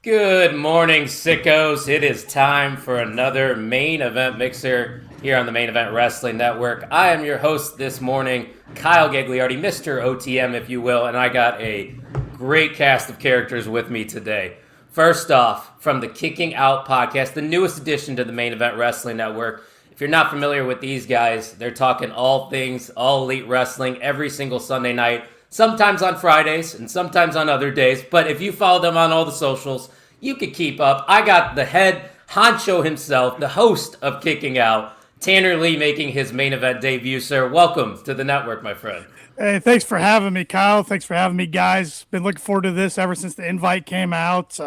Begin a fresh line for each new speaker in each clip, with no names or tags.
Good morning, sickos. It is time for another main event mixer here on the Main Event Wrestling Network. I am your host this morning, Kyle Gagliardi, Mr. OTM, if you will, and I got a great cast of characters with me today. First off, from the Kicking Out podcast, the newest addition to the Main Event Wrestling Network. If you're not familiar with these guys, they're talking all things, all elite wrestling every single Sunday night. Sometimes on Fridays and sometimes on other days. But if you follow them on all the socials, you can keep up. I got the head honcho himself, the host of Kicking Out, Tanner Lee, making his main event debut. Sir, welcome to the network, my friend.
Hey, thanks for having me, Kyle. Thanks for having me, guys. Been looking forward to this ever since the invite came out.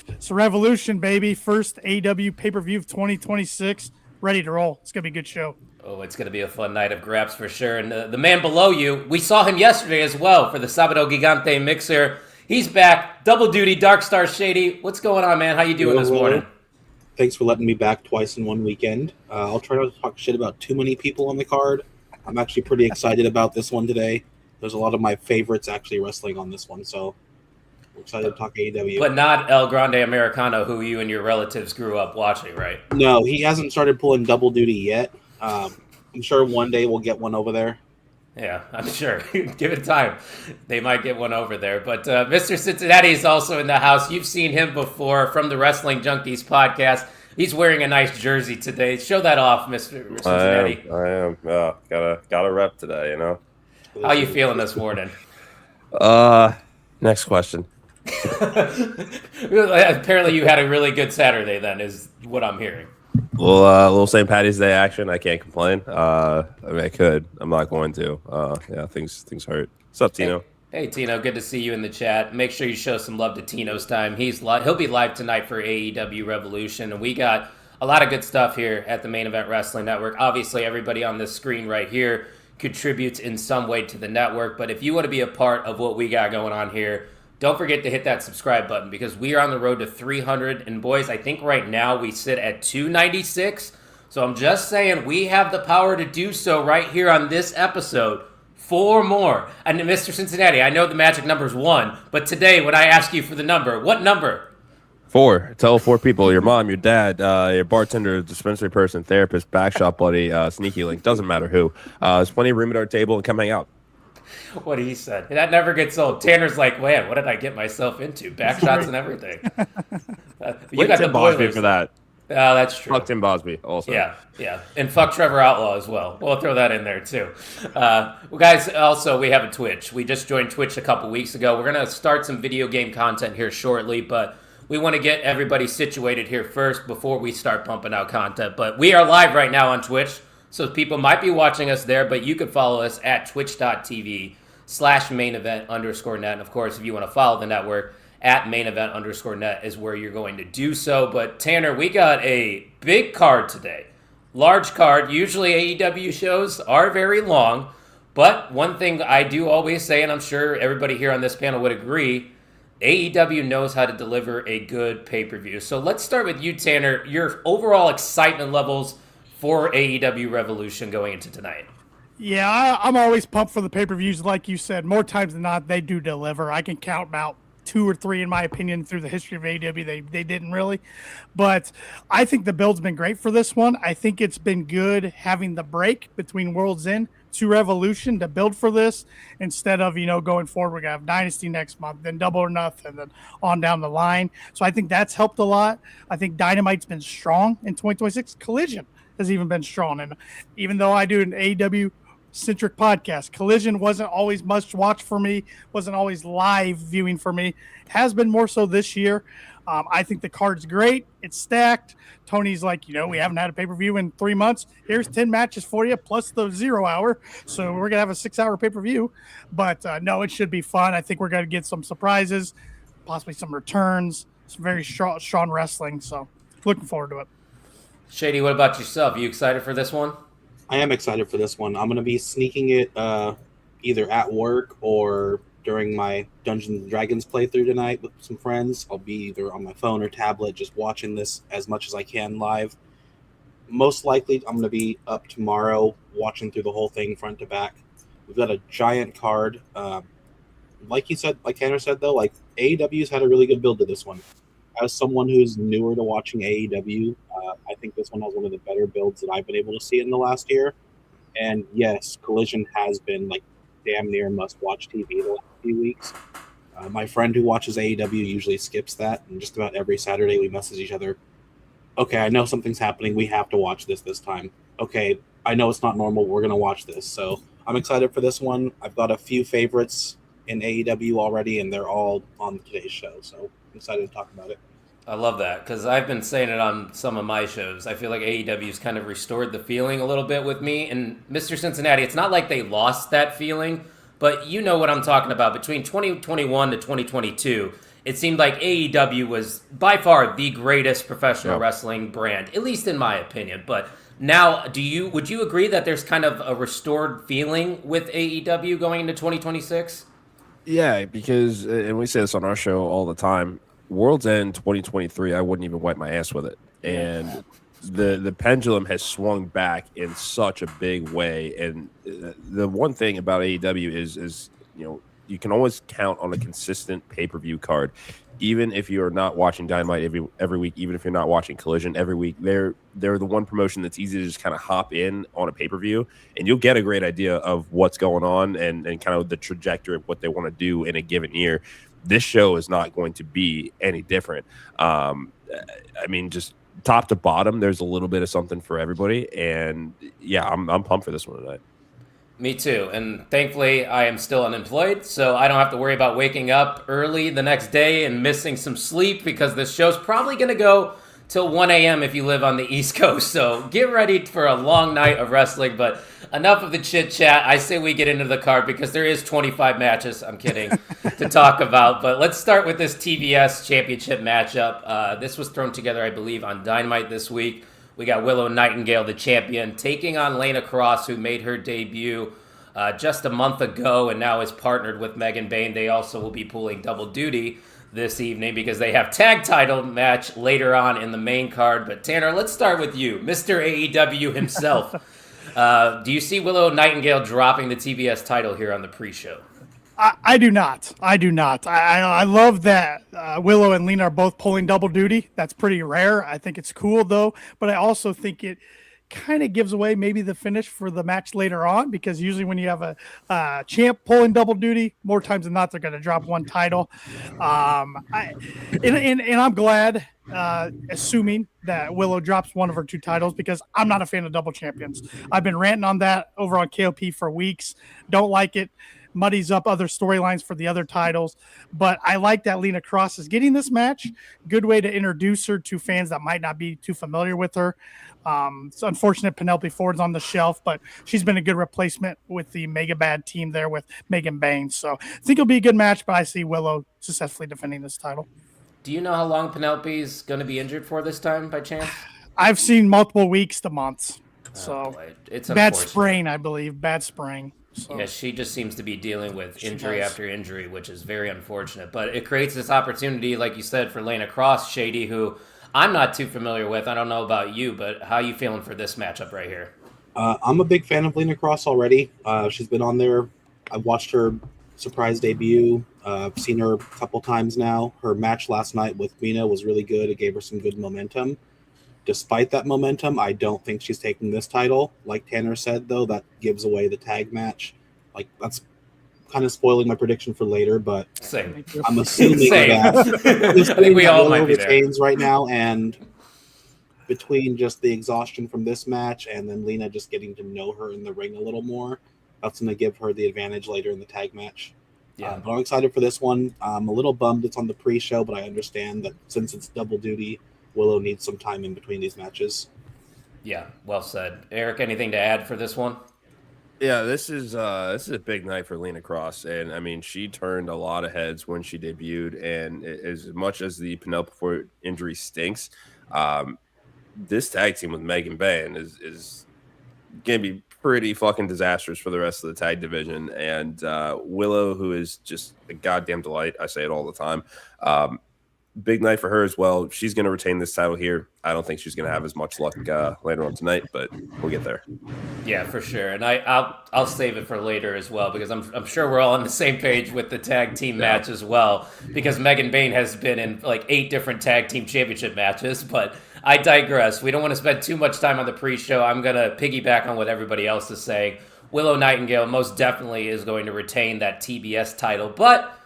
It's a Revolution, baby. First AEW pay-per-view of 2026. Ready to roll. It's going to be a good show.
Oh, it's going to be a fun night of graps for sure. And the man below you, we saw him yesterday as well for the Sábado Gigante mixer. He's back, double duty, Dark Star Shady. What's going on, man? How you doing this morning?
Thanks for letting me back twice in one weekend. I'll try not to talk shit about too many people on the card. I'm actually pretty excited about this one today. There's a lot of my favorites actually wrestling on this one, so I'm excited to talk AEW.
But not El Grande Americano, who you and your relatives grew up watching, right?
No, he hasn't started pulling double duty yet. I'm sure one day we'll get one over there.
Yeah, I'm sure. Give it time. They might get one over there. But Mr. Cincinnati is also in the house. You've seen him before from the Wrestling Junkies podcast. He's wearing a nice jersey today. Show that off, Mr. Cincinnati.
I am. Gotta rep today, you know.
How you feeling this morning?
Next question.
Apparently you had a really good Saturday then, is what I'm hearing.
Well, little St. Patty's Day action. I can't complain. I mean, I could. I'm not going to. Yeah, things hurt. What's up, Tino?
Hey, Tino. Good to see you in the chat. Make sure you show some love to Tino's time. He'll be live tonight for AEW Revolution, and we got a lot of good stuff here at the Main Event Wrestling Network. Obviously, everybody on this screen right here contributes in some way to the network, but if you want to be a part of what we got going on here, don't forget to hit that subscribe button because we are on the road to 300. And boys, I think right now we sit at 296. So I'm just saying we have the power to do so right here on this episode. 4 more. And Mr. Cincinnati, I know the magic number is 1, but today when I ask you for the number, what number?
4. Tell 4 people: your mom, your dad, your bartender, dispensary person, therapist, backshop buddy, sneaky link. Doesn't matter who. There's plenty of room at our table, and come hang out.
What he said. That never gets old. Tanner's like, man, what did I get myself into? Backshots and everything.
You got Tim Bosby for that.
That's true.
Fuck Tim Bosby also.
Yeah. And fuck Trevor Outlaw as well. We'll throw that in there too. Well, guys, also, we have a Twitch. We just joined Twitch a couple weeks ago. We're going to start some video game content here shortly, but we want to get everybody situated here first before we start pumping out content. But we are live right now on Twitch. So people might be watching us there, but you can follow us at twitch.tv/mainevent_net. And of course, if you want to follow the network, at mainevent_net is where you're going to do so. But Tanner, we got a big card today. Large card. Usually AEW shows are very long. But one thing I do always say, and I'm sure everybody here on this panel would agree, AEW knows how to deliver a good pay-per-view. So let's start with you, Tanner. Your overall excitement levels for AEW Revolution going into tonight.
Yeah, I'm always pumped for the pay-per-views. Like you said, more times than not, they do deliver. I can count about 2 or 3, in my opinion, through the history of AEW. They didn't really. But I think the build's been great for this one. I think it's been good having the break between World's End to Revolution to build for this instead of, going forward. We're going to have Dynasty next month, then Double or Nothing, then on down the line. So I think that's helped a lot. I think Dynamite's been strong in 2026. Collision has even been strong. And even though I do an AEW centric podcast, Collision wasn't always must watch for me, wasn't always live viewing for me. It has been more so this year. I think the card's great. It's stacked. Tony's like, we haven't had a pay-per-view in 3 months. Here's 10 matches for you, plus the 0 hour. So we're going to have a 6-hour pay-per-view. But no, it should be fun. I think we're going to get some surprises, possibly some returns, some very strong wrestling. So looking forward to it.
Shady, what about yourself? You excited for this one?
I am excited for this one. I'm going to be sneaking it either at work or during my Dungeons & Dragons playthrough tonight with some friends. I'll be either on my phone or tablet just watching this as much as I can live. Most likely, I'm going to be up tomorrow watching through the whole thing front to back. We've got a giant card. Like you said, like Tanner said, though, like AEW's had a really good build to this one. as someone who's newer to watching AEW, I think this one has one of the better builds that I've been able to see in the last year. And yes, Collision has been like damn near must-watch TV the last few weeks. My friend who watches AEW usually skips that, and just about every Saturday we message each other. Okay, I know something's happening. We have to watch this time. Okay, I know it's not normal. We're gonna watch this. So I'm excited for this one. I've got a few favorites in AEW already, and they're all on today's show. So I'm excited to talk about it.
I love that because I've been saying it on some of my shows. I feel like AEW's kind of restored the feeling a little bit with me. And Mr. Cincinnati, it's not like they lost that feeling, but you know what I'm talking about. Between 2021 to 2022, it seemed like AEW was by far the greatest professional wrestling brand, at least in my opinion. But now, would you agree that there's kind of a restored feeling with AEW going into 2026?
Yeah, because, and we say this on our show all the time, World's End 2023, I wouldn't even wipe my ass with it. And the pendulum has swung back in such a big way. And the one thing about AEW is you can always count on a consistent pay-per-view card. Even if you're not watching Dynamite every week, even if you're not watching Collision every week, they're the one promotion that's easy to just kind of hop in on a pay-per-view, and you'll get a great idea of what's going on and kind of the trajectory of what they want to do in a given year. This show is not going to be any different. I mean, just top to bottom, there's a little bit of something for everybody, and yeah, I'm pumped for this one tonight.
Me too. And thankfully, I am still unemployed, so I don't have to worry about waking up early the next day and missing some sleep because this show's probably going to go till 1 a.m. if you live on the East Coast. So get ready for a long night of wrestling. But enough of the chit chat. I say we get into the card because there is 25 matches, I'm kidding, to talk about. But let's start with this TBS championship matchup. This was thrown together, I believe, on Dynamite this week. We got Willow Nightingale, the champion, taking on Lana Cross, who made her debut just a month ago and now is partnered with Megan Bayne. They also will be pulling double duty this evening because they have tag title match later on in the main card. But Tanner, let's start with you, Mr. AEW himself. Do you see Willow Nightingale dropping the TBS title here on the pre-show?
I do not. I love that Willow and Lena are both pulling double duty. That's pretty rare. I think it's cool, though. But I also think it kind of gives away maybe the finish for the match later on, because usually when you have a champ pulling double duty, more times than not, they're going to drop one title. And I'm glad, assuming that Willow drops one of her two titles, because I'm not a fan of double champions. I've been ranting on that over on KOP for weeks. Don't like it. Muddies up other storylines for the other titles, but I like that Lena Cross is getting this match. Good way to introduce her to fans that might not be too familiar with her. It's unfortunate Penelope Ford's on the shelf, but she's been a good replacement with the Mega Bad team there with Megan Bayne. So I think it'll be a good match, but I see Willow successfully defending this title.
Do you know how long Penelope's going to be injured for this time by chance?
I've seen multiple weeks to months. So
it's
bad sprain, I believe. Bad sprain. So.
Yeah, she just seems to be dealing with injury after injury, which is very unfortunate. But it creates this opportunity, like you said, for Lana Cross, Shady, who I'm not too familiar with. I don't know about you, but how are you feeling for this matchup right here?
I'm a big fan of Lena Cross already. She's been on there. I've watched her surprise debut. I've seen her a couple times now. Her match last night with Mina was really good. It gave her some good momentum. Despite that momentum, I don't think she's taking this title. Like Tanner said, though, that gives away the tag match. Like, that's kind of spoiling my prediction for later, but
Same.
I'm assuming that
I think we all might be
retains right now, and between just the exhaustion from this match and then Lena just getting to know her in the ring a little more, that's going to give her the advantage later in the tag match. Yeah, but I'm excited for this one. I'm a little bummed it's on the pre-show, but I understand that since it's double duty, Willow needs some time in between these matches.
Yeah, well said. Eric, anything to add for this one?
Yeah, this is a big night for Lena Cross, and I mean, she turned a lot of heads when she debuted, and as much as the Penelope Ford injury stinks, this tag team with Megan Bayne is going to be pretty fucking disastrous for the rest of the tag division, and Willow, who is just a goddamn delight, I say it all the time. big night for her as well. She's going to retain this title here. I don't think she's going to have as much luck later on tonight, but we'll get there.
Yeah, for sure. And I'll save it for later as well, because I'm sure we're all on the same page with the tag team match as well, because Megan Bayne has been in like 8 different tag team championship matches. But I digress. We don't want to spend too much time on the pre-show. I'm going to piggyback on what everybody else is saying. Willow Nightingale most definitely is going to retain that TBS title, but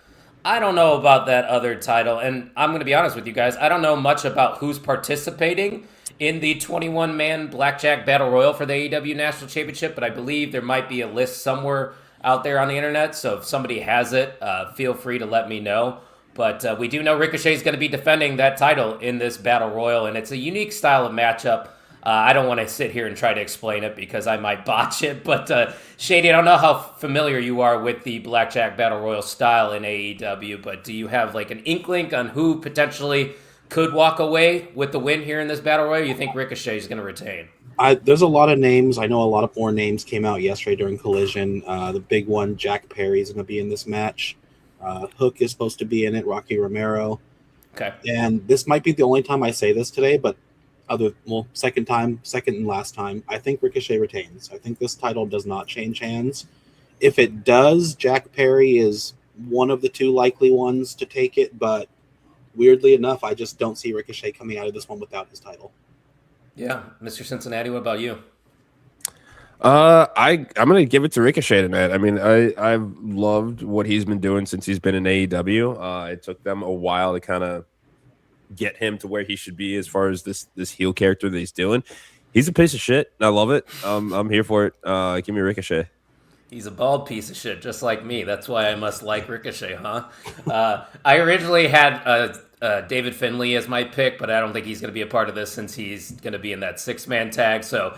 I don't know about that other title, and I'm going to be honest with you guys. I don't know much about who's participating in the 21-man Blackjack Battle Royal for the AEW National Championship, but I believe there might be a list somewhere out there on the internet, so if somebody has it, feel free to let me know. But we do know Ricochet is going to be defending that title in this Battle Royal, and it's a unique style of matchup. I don't want to sit here and try to explain it because I might botch it, but Shady, I don't know how familiar you are with the Blackjack Battle Royal style in AEW, but do you have like an inkling on who potentially could walk away with the win here in this Battle Royal? Or you think Ricochet is going to retain?
There's a lot of names. I know a lot of more names came out yesterday during Collision. The big one, Jack Perry, is going to be in this match. Hook is supposed to be in it, Rocky Romero.
Okay.
And this might be the only time I say this today, but second and last time, I think Ricochet retains. I think this title does not change hands. If it does, Jack Perry is one of the 2 likely ones to take it, but weirdly enough, I just don't see Ricochet coming out of this one without his title.
Yeah, Mr. Cincinnati, what about you?
I'm gonna give it to Ricochet tonight. I mean, I've loved what he's been doing since he's been in AEW. It took them a while to kind of get him to where he should be as far as this heel character that he's doing. He's a piece of shit. I love it. I'm here for it. Give me Ricochet.
He's a bald piece of shit, just like me. That's why I must like Ricochet, huh? I originally had David Finlay as my pick, but I don't think he's going to be a part of this since he's going to be in that 6-man tag. So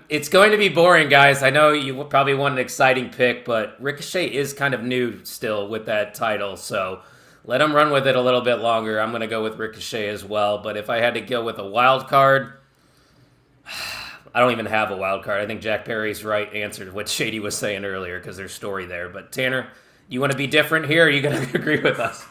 it's going to be boring, guys. I know you probably want an exciting pick, but Ricochet is kind of new still with that title, so let him run with it a little bit longer. I'm going to go with Ricochet as well. But if I had to go with a wild card, I don't even have a wild card. I think Jack Perry's right answer to what Shady was saying earlier because there's story there. But Tanner, you want to be different here, or are you going to agree with us?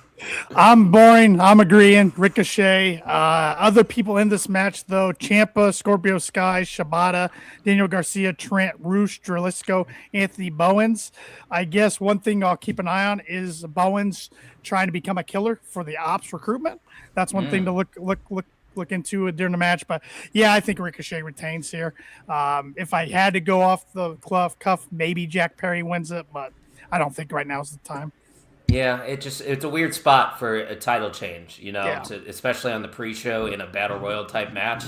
I'm boring. I'm agreeing. Ricochet. Other people in this match, though: Ciampa, Scorpio Sky, Shibata, Daniel Garcia, Trent, Roosh, Dralisco, Anthony Bowens. I guess one thing I'll keep an eye on is Bowens trying to become a killer for the ops recruitment. That's one thing to look into during the match. But yeah, I think Ricochet retains here. If I had to go off the cuff, maybe Jack Perry wins it, but I don't think right now is the time.
Yeah, it's a weird spot for a title change, especially on the pre-show in a Battle Royal type match.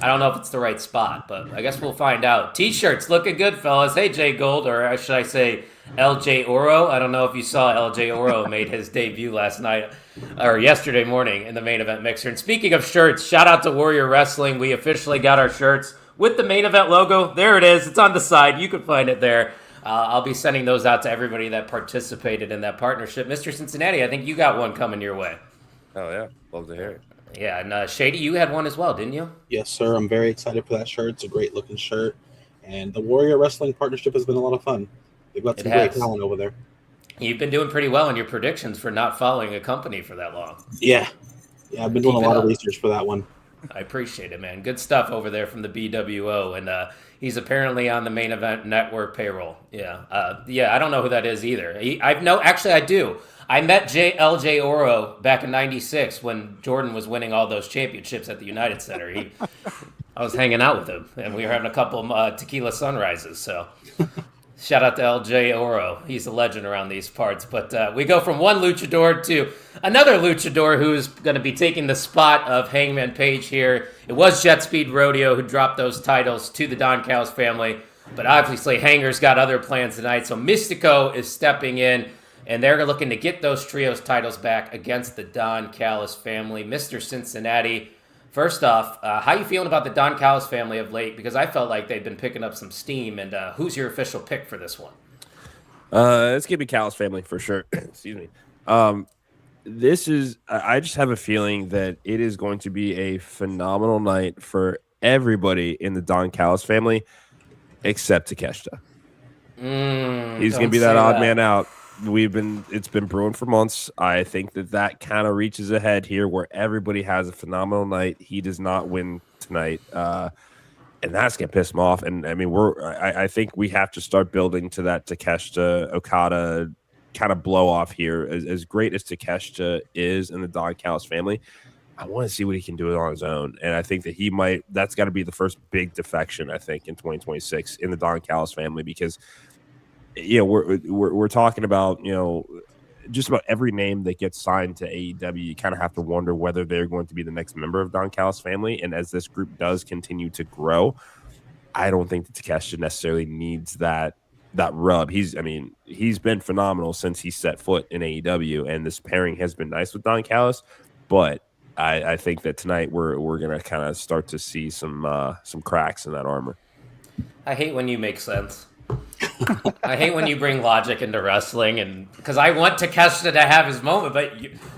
I don't know if it's the right spot, but I guess we'll find out. T-shirts looking good, fellas. Hey, Jay Gold, or should I say LJ Oro? I don't know if you saw LJ Oro made his debut last night or yesterday morning in the main event mixer. And speaking of shirts, shout out to Warrior Wrestling. We officially got our shirts with the main event logo. There it is. It's on the side. You can find it there. I'll be sending those out to everybody that participated in that partnership. Mr. Cincinnati, I think you got one coming your way.
Oh, yeah. Love to hear it.
Yeah, and Shady, you had one as well, didn't you?
Yes, sir. I'm very excited for that shirt. It's a great-looking shirt. And the Warrior Wrestling partnership has been a lot of fun. They've got some great talent over there.
You've been doing pretty well in your predictions for not following a company for that long.
Yeah, I've been doing a lot of research for that one.
I appreciate it, man. Good stuff over there from the BWO, and he's apparently on the Main Event Network payroll. Yeah, I don't know who that is either. Actually, I do. I met LJ Oro back in '96 when Jordan was winning all those championships at the United Center. I was hanging out with him, and we were having a couple tequila sunrises. So, shout out to LJ Oro. He's a legend around these parts. But we go from one luchador to another luchador who's going to be taking the spot of Hangman Page here. It was Jet Speed Rodeo who dropped those titles to the Don Callis family. But obviously, Hanger's got other plans tonight. So Mystico is stepping in, and they're looking to get those trios titles back against the Don Callis family. Mr. Cincinnati, first off, how you feeling about the Don Callis family of late? Because I felt like they've been picking up some steam. And who's your official pick for this one?
It's going to be Callis family for sure. Excuse me. I just have a feeling that it is going to be a phenomenal night for everybody in the Don Callis family, except Takeshita. He's going to be that odd man out. it's been brewing for months. I think that kind of reaches ahead here where everybody has a phenomenal night. He does not win tonight. And that's gonna piss him off. And I mean, I think we have to start building to that Takeshita Okada kind of blow off here. As great as Takeshita is in the Don Callis family, I want to see what he can do on his own. And I think that that's got to be the first big defection, I think, in 2026 in the Don Callis family, because we're talking about, just about every name that gets signed to AEW, you kind of have to wonder whether they're going to be the next member of Don Callis family. And as this group does continue to grow, I don't think that Takeshita necessarily needs that rub. He's been phenomenal since he set foot in AEW, and this pairing has been nice with Don Callis. But I think that tonight we're gonna kind of start to see some cracks in that armor.
I hate when you make sense. I hate when you bring logic into wrestling, and because I want Takeshita to have his moment, but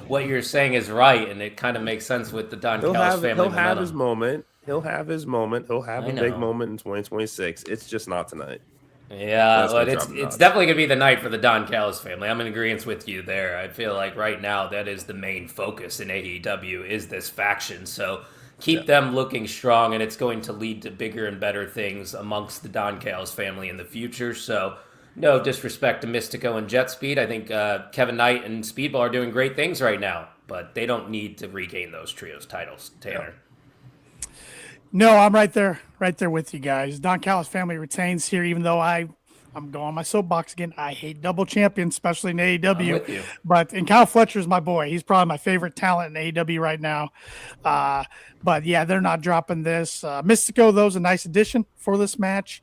what you're saying is right, and it kind of makes sense with the Don Callis family.
He'll have his moment. He'll have his moment. He'll have a big moment in 2026. It's just not tonight.
Yeah, but it's definitely going to be the night for the Don Callis family. I'm in agreement with you there. I feel like right now that is the main focus in AEW is this faction. So keep them looking strong, and it's going to lead to bigger and better things amongst the Don Callis family in the future. So no disrespect to Mystico and Jet Speed. I think Kevin Knight and Speedball are doing great things right now, but they don't need to regain those trios titles, Tanner.
No, I'm right there with you guys. Don Callis family retains here, even though I'm going on my soapbox again. I hate double champions, especially in AEW.
I'm with you.
And Kyle Fletcher's my boy. He's probably my favorite talent in AEW right now. But yeah, they're not dropping this. Mystico, though, is a nice addition for this match.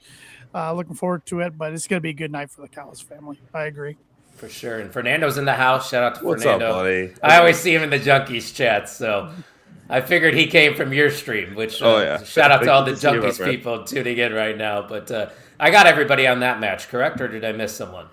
Looking forward to it, but it's going to be a good night for the Callis family. I agree.
For sure. And Fernando's in the house. Shout out to
What's
Fernando.
Up, buddy?
I always see him in the Junkies chat, so I figured he came from your stream, which shout out to all the Junkies people tuning in right now. But I got everybody on that match, correct? Or did I miss someone?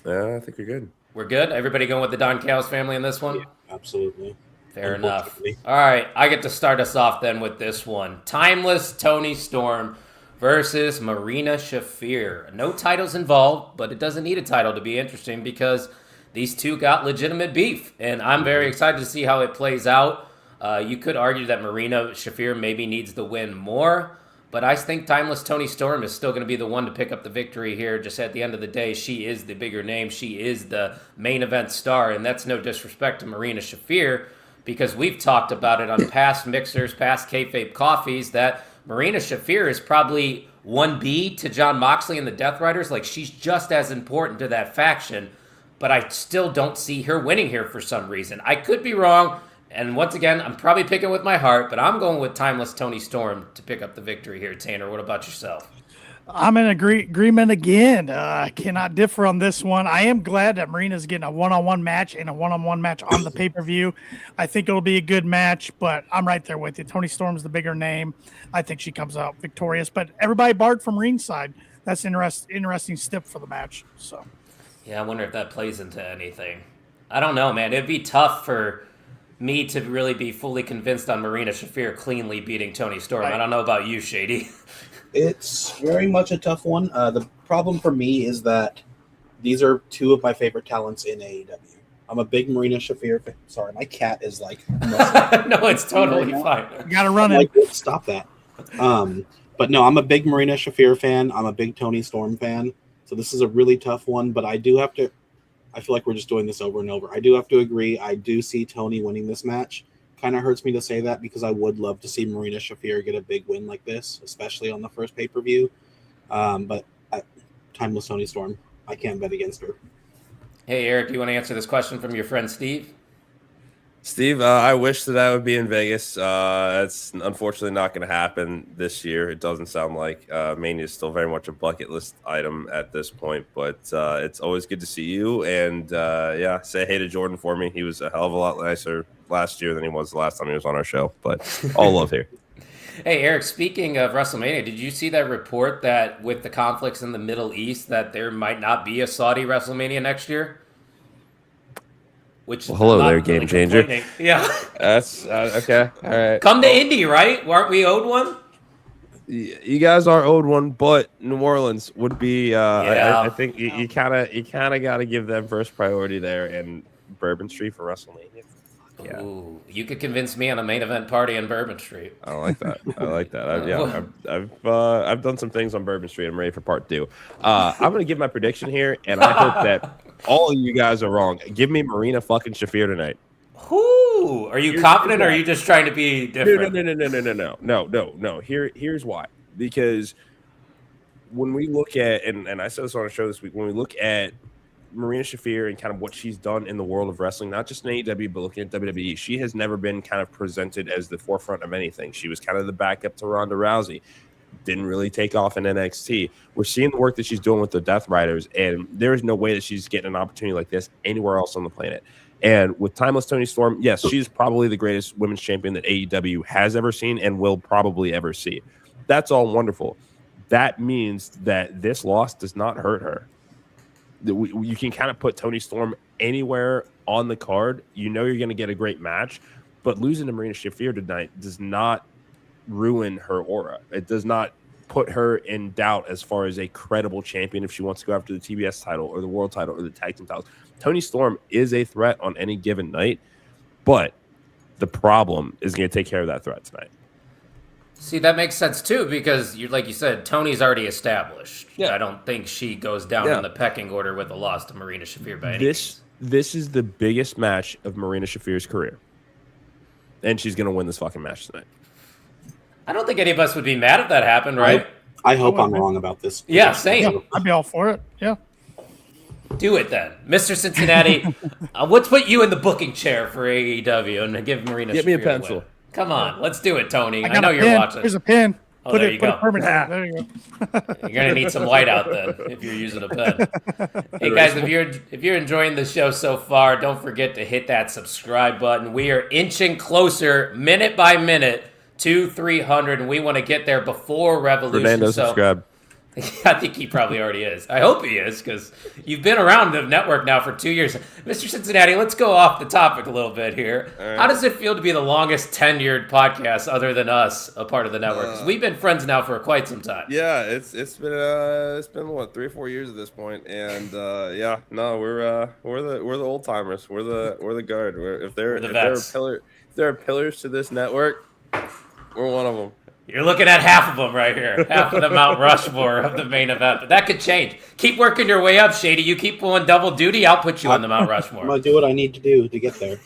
Yeah, I think we're good.
We're good? Everybody going with the Don Callis family in this one?
Yeah, absolutely.
Fair enough. All right, I get to start us off then with this one. Timeless Toni Storm versus Marina Shafir. No titles involved, but it doesn't need a title to be interesting because these two got legitimate beef, and I'm very excited to see how it plays out. You could argue that Marina Shafir maybe needs the win more, but I think Timeless Toni Storm is still going to be the one to pick up the victory here. Just at the end of the day, she is the bigger name. She is the main event star, and that's no disrespect to Marina Shafir because we've talked about it on past mixers, past kayfabe coffees, that Marina Shafir is probably 1B to Jon Moxley and the Death Riders. Like, she's just as important to that faction, but I still don't see her winning here for some reason. I could be wrong. And once again, I'm probably picking with my heart, but I'm going with Timeless Toni Storm to pick up the victory here. Tanner, what about yourself?
I'm in agreement again. I cannot differ on this one. I am glad that Marina's getting a one-on-one match and a one-on-one match on the pay-per-view. I think it'll be a good match, but I'm right there with you. Toni Storm's the bigger name. I think she comes out victorious, but everybody barred from ringside. That's interesting step for the match. So,
yeah, I wonder if that plays into anything. I don't know, man. It'd be tough for me to really be fully convinced on Marina Shafir cleanly beating Toni Storm. Right. I don't know about you, Shady.
It's very much a tough one. The problem for me is that these are two of my favorite talents in AEW. I'm a big Marina Shafir fan. Sorry, my cat is like...
No, it's totally fine.
You got to run it.
Like, stop that. But no, I'm a big Marina Shafir fan. I'm a big Toni Storm fan. So this is a really tough one, but I do have to... I feel like we're just doing this over and over. I do have to agree. I do see Toni winning this match. Kind of hurts me to say that because I would love to see Marina Shafir get a big win like this, especially on the first pay-per-view. But Timeless Toni Storm, I can't bet against her.
Hey, Eric, do you want to answer this question from your friend Steve?
Steve, I wish that I would be in Vegas. That's unfortunately not going to happen this year. It doesn't sound like Mania is still very much a bucket list item at this point, but it's always good to see you. And yeah, say hey to Jordan for me. He was a hell of a lot nicer last year than he was the last time he was on our show, but all love here.
Hey, Eric, speaking of WrestleMania, did you see that report that with the conflicts in the Middle East that there might not be a Saudi WrestleMania next year?
Which hello there, Game Changer.
Yeah.
That's okay. All right.
Come to Indy, right? Weren't we owed one?
You guys are owed one, but New Orleans would be.
Yeah.
I think you kind of got to give them first priority there, and Bourbon Street for WrestleMania. Yeah,
Ooh, you could convince me on a main event party in Bourbon Street.
I like that. I like that.
Well-
I've done some things on Bourbon Street. I'm ready for part 2. I'm gonna give my prediction here, and I hope that all of you guys are wrong. Give me Marina fucking Shafir tonight.
Whoo! Are you confident, or are you just trying to be different?
No. Here's why. Because when we look at, and I said this on a show this week, when we look at Marina Shafir and kind of what she's done in the world of wrestling, not just in AEW, but looking at WWE, she has never been kind of presented as the forefront of anything. She was kind of the backup to Ronda Rousey. Didn't really take off in NXT. We're seeing the work that she's doing with the Death Riders, and there is no way that she's getting an opportunity like this anywhere else on the planet. And with Timeless Toni Storm, yes, she's probably the greatest women's champion that AEW has ever seen and will probably ever see. That's all wonderful. That means that this loss does not hurt her. You can kind of put Toni Storm anywhere on the card. You know you're going to get a great match, but losing to Marina Shafir tonight does not ruin her aura. It does not put her in doubt as far as a credible champion if she wants to go after the TBS title or the world title or the tag team titles. Toni Storm is a threat on any given night, but the problem is going to take care of that threat tonight.
See, that makes sense too, because like you said, Tony's already established.
Yeah.
I don't think she goes down in the pecking order with a loss to Marina Shafir by any means.
This is the biggest match of Marina Shafir's career, and she's going to win this fucking match tonight.
I don't think any of us would be mad if that happened, right?
I hope I'm wrong about this.
Yeah, same.
Yeah, I'd be all for it. Yeah.
Do it then. Mr. Cincinnati, let's put you in the booking chair for AEW and give Marina
Get
Shafir
me a
the
pencil.
win. Come on, let's do it, Tony. I
got
know
a
you're
pin.
watching.
Here's a pin.
Oh,
Put
there
it,
you
put
go.
it permanent. There you go.
You're gonna need some white out then if you're using a pen. Hey guys, if you're enjoying the show so far, don't forget to hit that subscribe button. We are inching closer, minute by minute, to 300, and we want to get there before Revolution.
Fernando, subscribe.
I think he probably already is. I hope he is, because you've been around the network now for 2 years. Mr. Cincinnati, let's go off the topic a little bit here.
Right.
How does it feel to be the longest tenured podcast other than us, a part of the network? 'Cause we've been friends now for quite some time.
Yeah, it's been what 3 or 4 years at this point, and we're the old timers. We're the guard. If there are pillars to this network, we're one of them.
You're looking at half of them right here. Half of the Mount Rushmore of the main event. But that could change. Keep working your way up, Shady. You keep pulling double duty, I'll put you on the Mount Rushmore.
I'm going to do what I need to do to get there.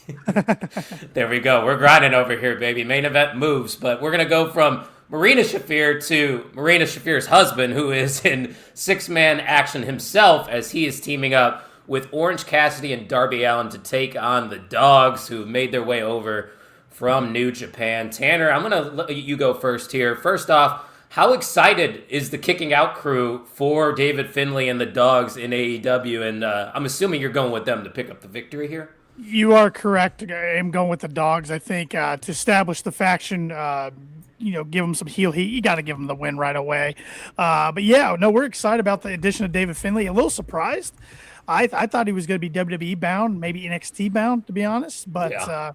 There we go. We're grinding over here, baby. Main event moves. But we're going to go from Marina Shafir to Marina Shafir's husband, who is in six-man action himself as he is teaming up with Orange Cassidy and Darby Allin to take on the Dogs, who made their way over from New Japan. Tanner, I'm going to let you go first here. First off, how excited is the Kicking Out crew for David Finlay and the Dogs in AEW? And I'm assuming you're going with them to pick up the victory here?
You are correct. I'm going with the Dogs. I think to establish the faction, give them some heel heat. You got to give them the win right away. But yeah, no, we're excited about the addition of David Finlay. A little surprised. I thought he was going to be WWE bound, maybe NXT bound, to be honest. But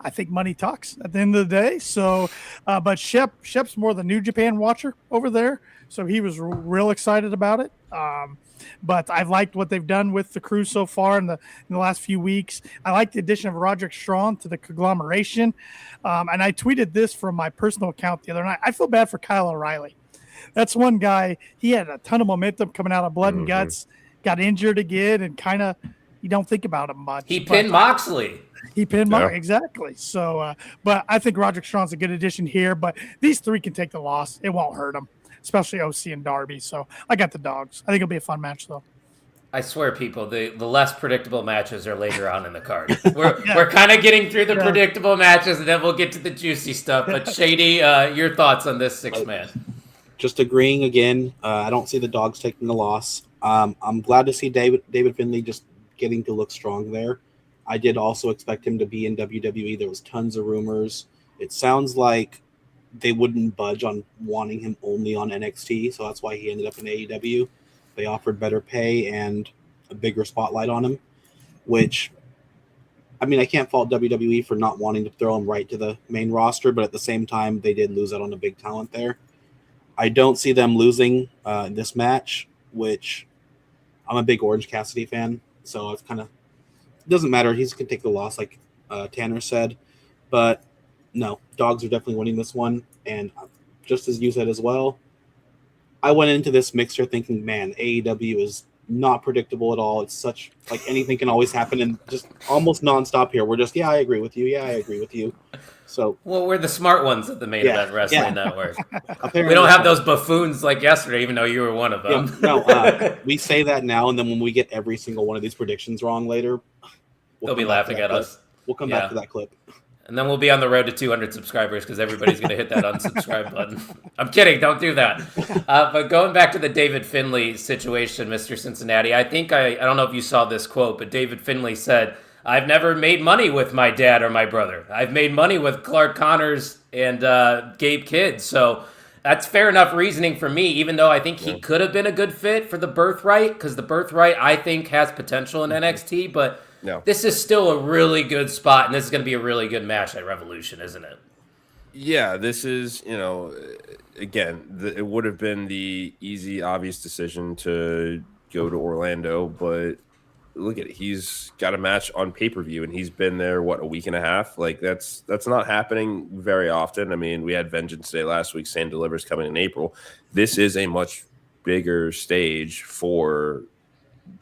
I think money talks at the end of the day. So, but Shep's more the New Japan watcher over there, so he was real excited about it. But I've liked what they've done with the crew so far in the last few weeks. I like the addition of Roderick Strong to the conglomeration. And I tweeted this from my personal account the other night. I feel bad for Kyle O'Reilly. That's one guy. He had a ton of momentum coming out of Blood and Guts, got injured again, and kind of you don't think about him much.
He pinned Moxley.
He pinned Mark, exactly. So, but I think Roderick Strong's a good addition here. But these three can take the loss; it won't hurt them, especially OC and Darby. So, I got the Dogs. I think it'll be a fun match, though.
I swear, people, the less predictable matches are later on in the card. We're kind of getting through the predictable matches, and then we'll get to the juicy stuff. But Shady, your thoughts on this six-man?
Just agreeing again. I don't see the Dogs taking the loss. I'm glad to see David Finlay just getting to look strong there. I did also expect him to be in WWE. There was tons of rumors. It sounds like they wouldn't budge on wanting him only on NXT, so that's why he ended up in AEW. They offered better pay and a bigger spotlight on him, which, I mean, I can't fault WWE for not wanting to throw him right to the main roster, but at the same time, they did lose out on a big talent there. I don't see them losing this match, which I'm a big Orange Cassidy fan, so it's kind of doesn't matter. He's going to take the loss, like Tanner said. But no, dogs are definitely winning this one. And just as you said as well, I went into this mixer thinking, man, AEW is not predictable at all. It's such like anything can always happen and just almost nonstop here. We're just, I agree with you. Yeah, I agree with you. So,
well, we're the smart ones at the Main Event Wrestling Network.
Apparently,
we don't have those buffoons like yesterday, even though you were one of them.
We say that now, and then when we get every single one of these predictions wrong later,
they'll be laughing at us.
We'll come back to that clip.
And then we'll be on the road to 200 subscribers because everybody's going to hit that unsubscribe button. I'm kidding. Don't do that. But going back to the David Finlay situation, Mr. Cincinnati, I think I don't know if you saw this quote, but David Finlay said, "I've never made money with my dad or my brother. I've made money with Clark Connors and Gabe Kidd." So that's fair enough reasoning for me, even though I think he could have been a good fit for the Birthright, because the Birthright, I think, has potential in NXT, but this is still a really good spot, and this is going to be a really good match at Revolution, isn't it?
Yeah, this is, again, it would have been the easy, obvious decision to go to Orlando, but look at it. He's got a match on pay-per-view, and he's been there, a week and a half? Like, that's not happening very often. I mean, we had Vengeance Day last week. Sand Delivers coming in April. This is a much bigger stage for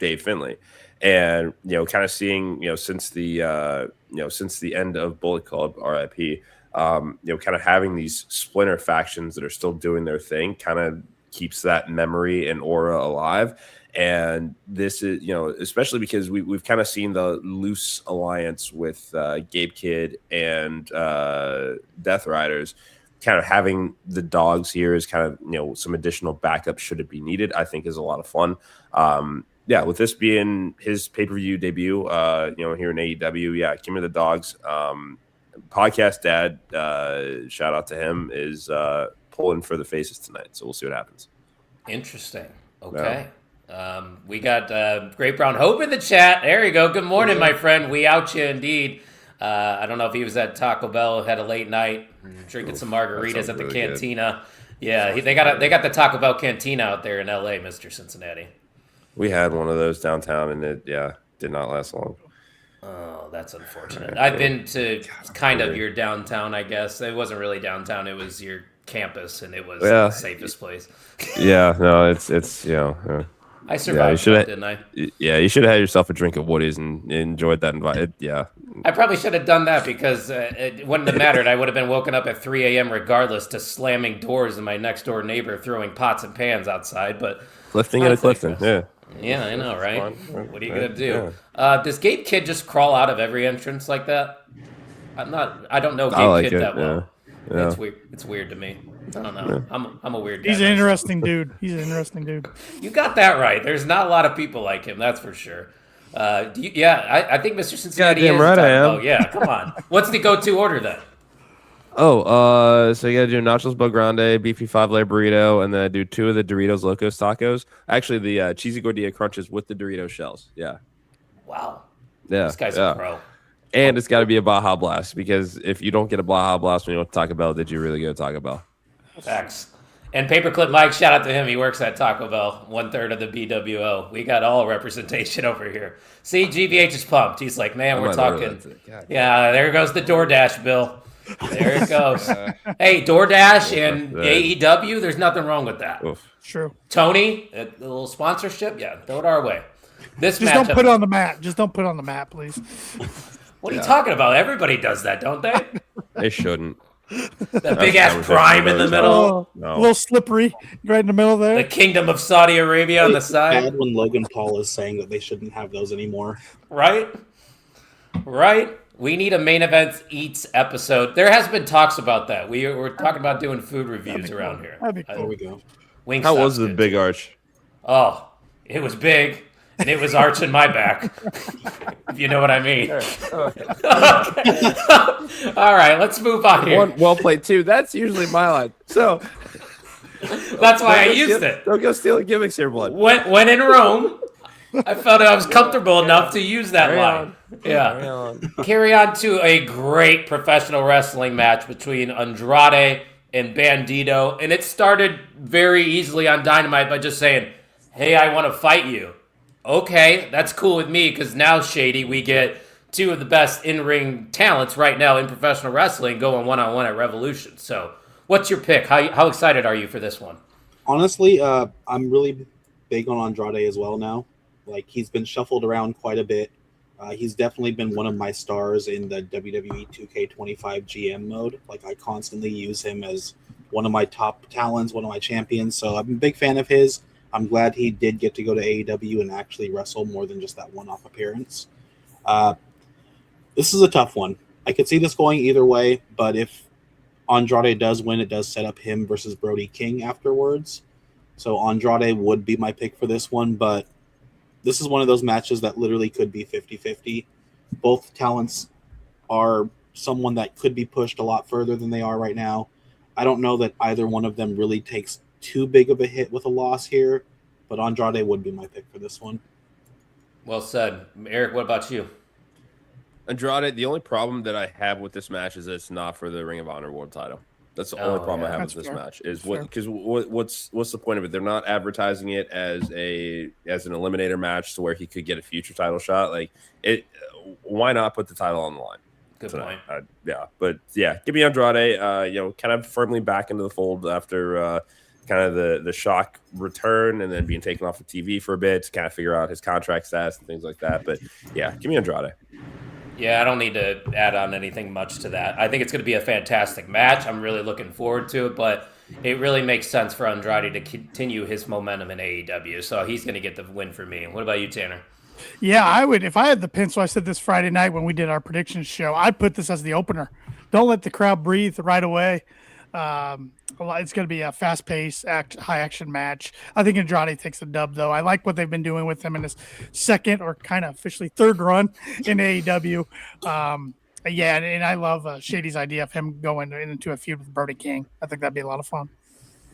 Dave Finlay. And, kind of seeing, since the end of Bullet Club, RIP, kind of having these splinter factions that are still doing their thing kind of keeps that memory and aura alive. And this is, especially because we've kind of seen the loose alliance with Gabe Kidd and Death Riders. Kind of having the dogs here is kind of, some additional backup should it be needed, I think is a lot of fun. With this being his pay-per-view debut, here in AEW, give me the dogs. Podcast Dad, shout out to him, is pulling for the faces tonight. So we'll see what happens.
Interesting. Okay. We got Great Brown Hope in the chat. There you go. Good morning, my friend. We out you indeed. I don't know if he was at Taco Bell, had a late night, drinking some margaritas at the really cantina. Good. Yeah, they got the Taco Bell cantina out there in LA, Mr. Cincinnati.
We had one of those downtown, and it did not last long.
Oh, that's unfortunate. I've been to kind of your downtown, I guess. It wasn't really downtown. It was your campus, and it was the safest place.
It's
I survived, didn't I?
Yeah, you should have had yourself a drink of Woody's and enjoyed that environment. Yeah.
I probably should have done that because it wouldn't have mattered. I would have been woken up at 3 a.m. regardless to slamming doors and my next door neighbor throwing pots and pans outside. But
Clifton and a Clifton, yeah.
Yeah, I know, right? What are you gonna do? Yeah. Does Gabe Kidd just crawl out of every entrance like that? I don't know Gabe Kidd that well. Yeah. It's weird. It's weird to me. I don't know. Yeah. I'm a weird guy.
He's an interesting dude.
You got that right. There's not a lot of people like him, that's for sure. I think Mr. Cincinnati
is. Right, I am.
Oh yeah, come on. What's the go-to order then?
So you gotta do nachos Bel Grande, beefy 5-layer burrito, and then I do 2 of the Doritos Locos tacos. Actually, the cheesy gordita crunches with the Dorito shells. Yeah.
Wow.
Yeah.
This guy's a pro.
And it's got to be a Baja Blast, because if you don't get a Baja Blast when you go to Taco Bell, did you really go to Taco Bell?
Facts. And Paperclip Mike, shout out to him. He works at Taco Bell, 1/3 of the BWO. We got all representation over here. See, GBH is pumped. He's like, man, we're talking. Yeah, there goes the DoorDash bill. There it goes. Hey, DoorDash and AEW, there's nothing wrong with that.
Oof. True.
Tony, a little sponsorship, throw it our way.
Just don't put it on the mat. Just don't put it on the mat, please.
What are you talking about? Everybody does that, don't they?
They shouldn't.
That big ass prime in the middle.
A little slippery right in the middle there.
The Kingdom of Saudi Arabia on the side.
Bad when Logan Paul is saying that they shouldn't have those anymore.
Right? We need a Main Event Eats episode. There has been talks about that. We're talking about doing food reviews around here.
There we go.
How was the big arch?
Oh, it was big. And it was arching my back, if you know what I mean. Okay. All right, let's move on here.
One, well played, 2. That's usually my line. So
that's why I used it.
Don't go stealing gimmicks here, blood.
When in Rome, I felt I was comfortable enough to use that line. Yeah. Carry on to a great professional wrestling match between Andrade and Bandito, and it started very easily on Dynamite by just saying, hey, I want to fight you. Okay, that's cool with me, because now, Shady, we get two of the best in-ring talents right now in professional wrestling going one-on-one at Revolution. So what's your pick? How excited are you for this one?
Honestly, I'm really big on Andrade as well now. Like, he's been shuffled around quite a bit. He's definitely been one of my stars in the WWE 2K25 GM mode. Like, I constantly use him as one of my top talents, one of my champions. So I'm a big fan of his. I'm glad he did get to go to AEW and actually wrestle more than just that one-off appearance. This is a tough one. I could see this going either way, but if Andrade does win, it does set up him versus Brody King afterwards. So Andrade would be my pick for this one, but this is one of those matches that literally could be 50-50. Both talents are someone that could be pushed a lot further than they are right now. I don't know that either one of them really takes too big of a hit with a loss here, but Andrade would be my pick for this one.
Well said. Eric, what about you?
Andrade, the only problem that I have with this match is that it's not for the Ring of Honor World title. That's the only problem I have with this match. Is what's the point of it? They're not advertising it as an eliminator match to where he could get a future title shot. Like it, why not put the title on the line?
Good point.
Give me Andrade. Kind of firmly back into the fold after kind of the shock return and then being taken off of TV for a bit to kind of figure out his contract status and things like that. But yeah, give me Andrade.
Yeah, I don't need to add on anything much to that. I think it's going to be a fantastic match. I'm really looking forward to it, but it really makes sense for Andrade to continue his momentum in AEW. So he's going to get the win for me. What about you, Tanner?
Yeah, I would. If I had the pencil, I said this Friday night when we did our predictions show, I'd put this as the opener. Don't let the crowd breathe right away. It's going to be a fast-paced, high-action match. I think Andrade takes a dub, though. I like what they've been doing with him in his second or kind of officially third run in AEW. And I love Shady's idea of him going into a feud with Brody King. I think that'd be a lot of fun.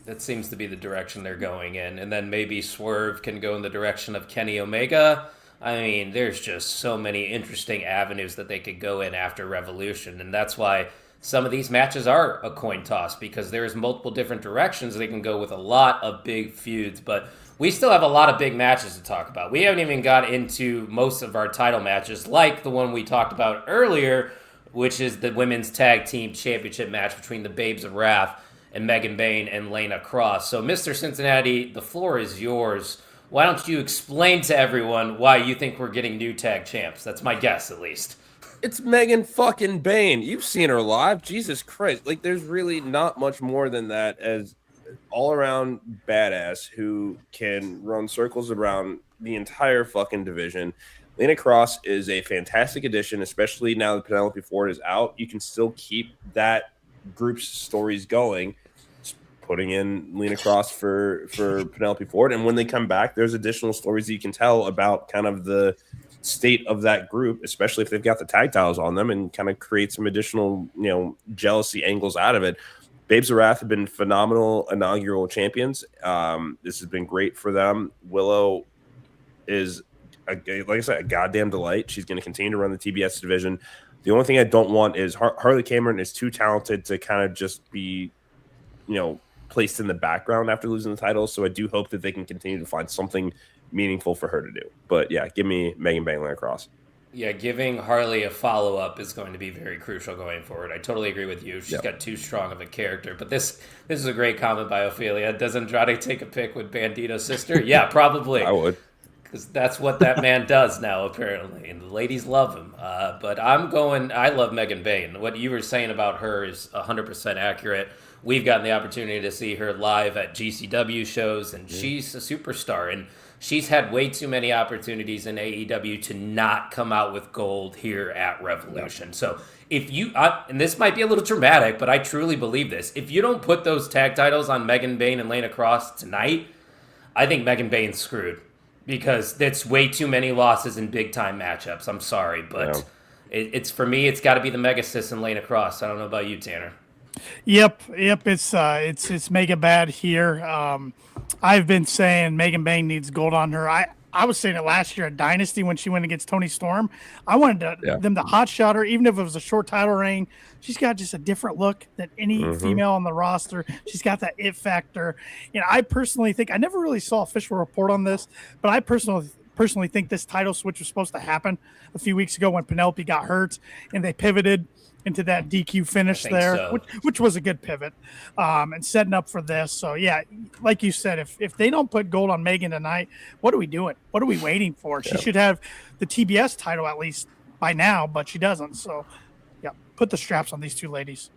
That seems to be the direction they're going in. And then maybe Swerve can go in the direction of Kenny Omega. I mean, there's just so many interesting avenues that they could go in after Revolution. And that's why some of these matches are a coin toss, because there's multiple different directions they can go with a lot of big feuds. But we still have a lot of big matches to talk about. We haven't even got into most of our title matches, like the one we talked about earlier, which is the Women's Tag Team Championship match between the Babes of Wrath and Megan Bayne and Lana Cross. So, Mr. Cincinnati, the floor is yours. Why don't you explain to everyone why you think we're getting new tag champs? That's my guess, at least.
It's Megan fucking Bayne. You've seen her live. Jesus Christ. Like, there's really not much more than that as all-around badass who can run circles around the entire fucking division. Lana Cross is a fantastic addition, especially now that Penelope Ford is out. You can still keep that group's stories going, just putting in Lana Cross for Penelope Ford. And when they come back, there's additional stories that you can tell about kind of the state of that group, especially if they've got the tag titles on them, and kind of create some additional, jealousy angles out of it. Babes of Wrath have been phenomenal inaugural champions. This has been great for them. Willow is, like I said, a goddamn delight. She's going to continue to run the TBS division. The only thing I don't want is Harley Cameron is too talented to kind of just be, placed in the background after losing the title. So I do hope that they can continue to find something meaningful for her to do. But yeah, give me Megan Bayne across. Yeah,
giving Harley a follow-up is going to be very crucial going forward. I totally agree with you. She's got too strong of a character. But this is a great comment by Ophelia. Does Andrade take a pick with Bandito's sister? Yeah, probably.
I would.
Because that's what that man does now, apparently. And the ladies love him. But I love Megan Bayne. What you were saying about her is 100% accurate. We've gotten the opportunity to see her live at GCW shows, and she's a superstar. And she's had way too many opportunities in AEW to not come out with gold here at Revolution. So if you, and this might be a little dramatic, but I truly believe this. If you don't put those tag titles on Megan Bayne and Lana Cross tonight, I think Megan Bayne's screwed, because that's way too many losses in big time matchups. I'm sorry, but it's for me, it's got to be the Mega Sis and Lana Cross. I don't know about you, Tanner.
Yep. It's mega bad here. I've been saying Megan Bayne needs gold on her. I was saying it last year at Dynasty when she went against Tony Storm. I wanted them to hot shot her, even if it was a short title reign. She's got just a different look than any female on the roster. She's got that it factor. I personally think, I never really saw official report on this, but I personally think this title switch was supposed to happen a few weeks ago when Penelope got hurt and they pivoted into that DQ finish there, so. which was a good pivot, and setting up for this. So yeah, like you said, if they don't put gold on Megan tonight, what are we doing? What are we waiting for? She should have the TBS title at least by now, but she doesn't. So yeah, put the straps on these two ladies.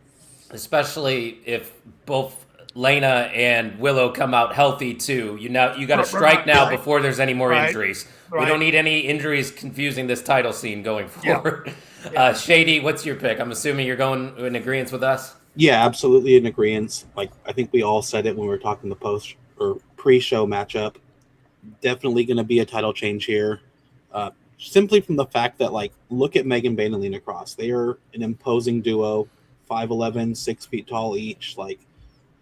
Especially if both Lena and Willow come out healthy too. You got to strike now before there's any more injuries. We don't need any injuries confusing this title scene going forward. Yeah. Shady, what's your pick? I'm assuming you're going in agreement with us?
Yeah, absolutely in agreement. Like, I think we all said it when we were talking the post or pre-show matchup. Definitely going to be a title change here. Simply from the fact that, like, look at Megan Bayne and Lena Cross. They are an imposing duo, 5'11", 6 feet tall each. Like,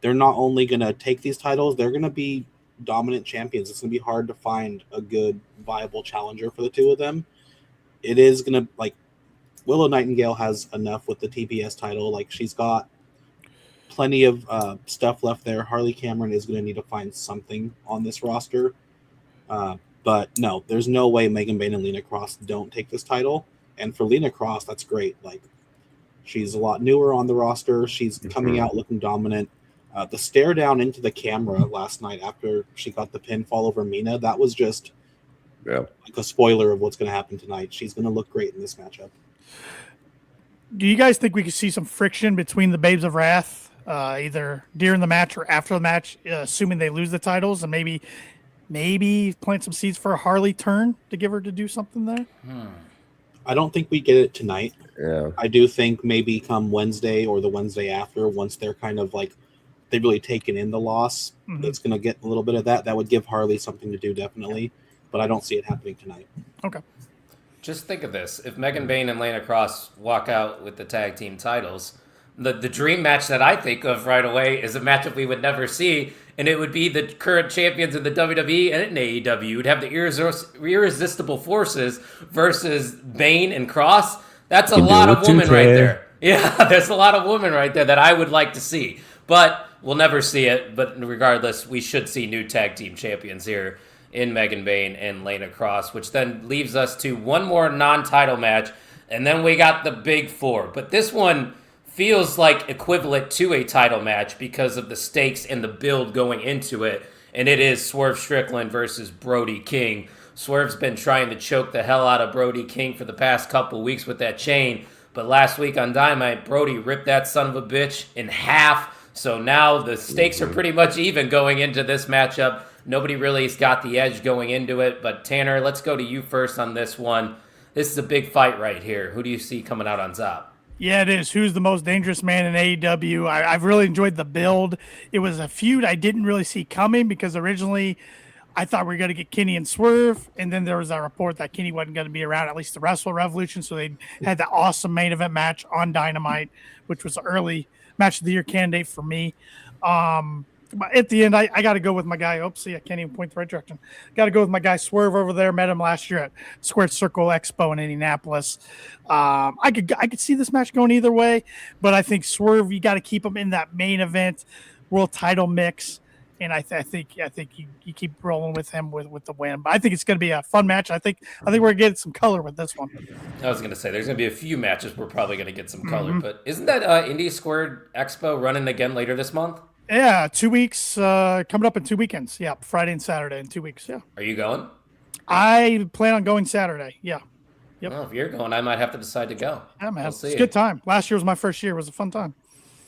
they're not only going to take these titles, they're going to be dominant champions. It's going to be hard to find a good, viable challenger for the two of them. It is going to, like, Willow Nightingale has enough with the TBS title. Like, she's got plenty of stuff left there. Harley Cameron is going to need to find something on this roster. But no, there's no way Megan Bayne and Lena Cross don't take this title. And for Lena Cross, that's great. Like, she's a lot newer on the roster. She's coming out looking dominant. The stare down into the camera last night after she got the pinfall over Mina, that was just like a spoiler of what's going to happen tonight. She's going to look great in this matchup.
Do you guys think we could see some friction between the Babes of Wrath, either during the match or after the match, assuming they lose the titles, and maybe plant some seeds for a Harley turn to give her to do something there?
I don't think we get it tonight.
Yeah.
I do think maybe come Wednesday or the Wednesday after, once they're kind of like they've really taken in the loss, it's going to get a little bit of that. That would give Harley something to do, definitely. But I don't see it happening tonight.
Okay.
Just think of this. If Megan Bayne and Lena Cross walk out with the tag team titles, the dream match that I think of right away is a matchup we would never see, and it would be the current champions of the WWE and in AEW. You'd have the irresistible forces versus Bayne and Cross. That's a lot of women right there. Yeah, there's a lot of women right there that I would like to see. But we'll never see it. But regardless, we should see new tag team champions here in Megan Bayne and Lena Cross, which then leaves us to one more non-title match, and then we got the big four. But this one feels like equivalent to a title match because of the stakes and the build going into it, and it is Swerve Strickland versus Brody King. Swerve's been trying to choke the hell out of Brody King for the past couple weeks with that chain, but last week on Dynamite, Brody ripped that son of a bitch in half, so now the stakes are pretty much even going into this matchup. Nobody really has got the edge going into it, but Tanner, let's go to you first on this one. This is a big fight right here. Who do you see coming out on top?
Yeah, it is. Who's the most dangerous man in AEW? I've really enjoyed the build. It was a feud I didn't really see coming because originally I thought we were going to get Kenny and Swerve, and then there was a report that Kenny wasn't going to be around, at least the Wrestle Revolution, so they had that awesome main event match on Dynamite, which was an early match of the year candidate for me. But at the end, I got to go with my guy. Oopsie, I can't even point the right direction. Got to go with my guy Swerve over there. Met him last year at Squared Circle Expo in Indianapolis. I could see this match going either way, but I think Swerve, you got to keep him in that main event world title mix, and I think you keep rolling with him with the win. But I think it's going to be a fun match. I think we're going to get some color with this one.
I was going to say there's going to be a few matches we're probably going to get some color, but isn't that Indie Squared Expo running again later this month?
Yeah, 2 weeks, coming up in 2 weekends. Yeah, Friday and Saturday in 2 weeks, yeah.
Are you going?
I plan on going Saturday, yeah. Yep.
Well, if you're going, I might have to decide to go.
Yeah, man, it's a good time. Last year was my first year. It was a fun time.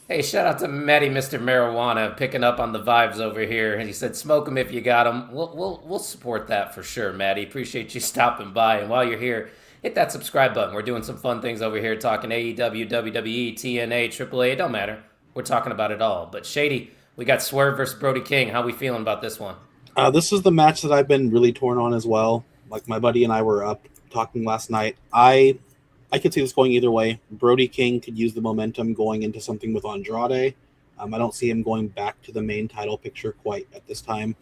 Hey, shout out to Matty, Mr. Marijuana, picking up on the vibes over here. And he said, smoke them if you got them. We'll support that for sure, Matty. Appreciate you stopping by. And while you're here, hit that subscribe button. We're doing some fun things over here, talking AEW, WWE, TNA, AAA. It don't matter. We're talking about it all. But Shady, we got Swerve versus Brody King. How we feeling about this one?
This is the match that I've been really torn on as well. Like, my buddy and I were up talking last night. I could see this going either way. Brody King could use the momentum going into something with Andrade. I don't see him going back to the main title picture quite at this time.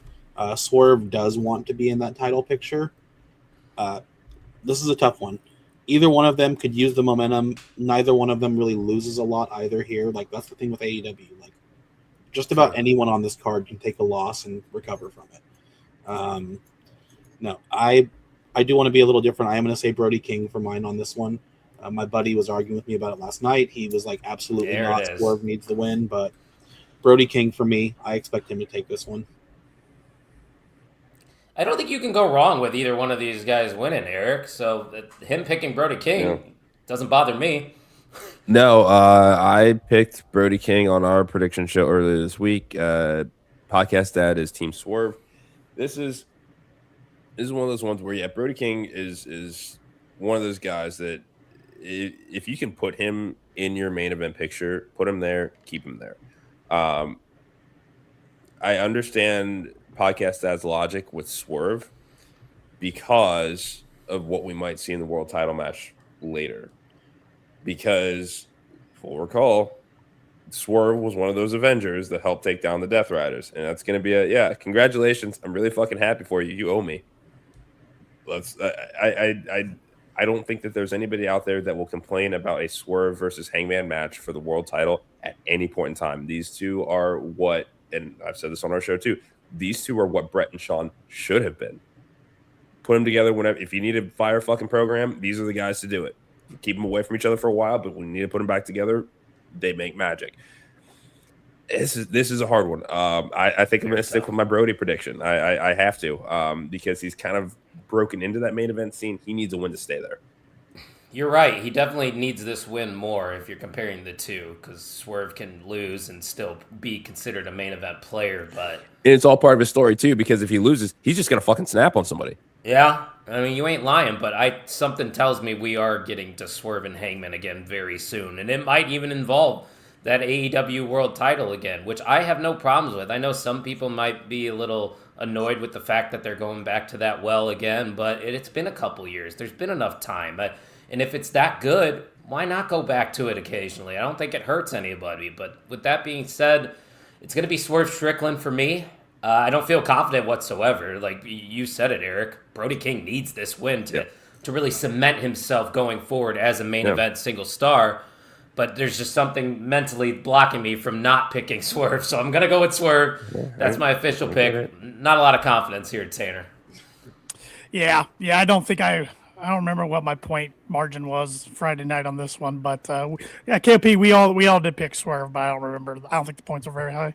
Swerve does want to be in that title picture. This is a tough one. Either one of them could use the momentum. Neither one of them really loses a lot either here. Like, that's the thing with AEW. Like, just about anyone on this card can take a loss and recover from it. No, I do want to be a little different. I am going to say Brody King for mine on this one. My buddy was arguing with me about it last night. He was like, absolutely not. Swerve needs the win, but Brody King for me. I expect him to take this one.
I don't think you can go wrong with either one of these guys winning, Eric. So him picking Brody King doesn't bother me.
No, I picked Brody King on our prediction show earlier this week. Podcast Dad is Team Swerve. This is one of those ones where, Brody King is one of those guys that if you can put him in your main event picture, put him there, keep him there. I understand Podcast Dad's logic with Swerve because of what we might see in the world title match later. Because, full recall, Swerve was one of those Avengers that helped take down the Death Riders. And that's going to be congratulations. I'm really fucking happy for you. You owe me. I don't think that there's anybody out there that will complain about a Swerve versus Hangman match for the world title at any point in time. These two are what, and I've said this on our show too, these two are what Brett and Sean should have been. Put them together whenever. If you need a fire fucking program, these are the guys to do it. Keep them away from each other for a while, but when you need to put them back together, they make magic. This is a hard one. I think I'm going to stick with my Brody prediction. I have to because he's kind of broken into that main event scene. He needs a win to stay there.
You're right. He definitely needs this win more if you're comparing the two, because Swerve can lose and still be considered a main event player. But
and it's all part of his story too, because if he loses, he's just going to fucking snap on somebody.
Yeah, I mean, you ain't lying, but something tells me we are getting to Swerve and Hangman again very soon, and it might even involve that AEW World Title again, which I have no problems with. I know some people might be a little annoyed with the fact that they're going back to that well again, but it's been a couple years. There's been enough time. And if it's that good, why not go back to it occasionally? I don't think it hurts anybody. But with that being said, it's going to be Swerve Strickland for me. I don't feel confident whatsoever. Like you said it, Eric. Brody King needs this win to really cement himself going forward as a main event single star. But there's just something mentally blocking me from not picking Swerve. So I'm going to go with Swerve. That's my official pick. Not a lot of confidence here, Tanner.
Yeah, I don't remember what my point margin was Friday night on this one, but KP, we all did pick Swerve, but I don't think the points are very high.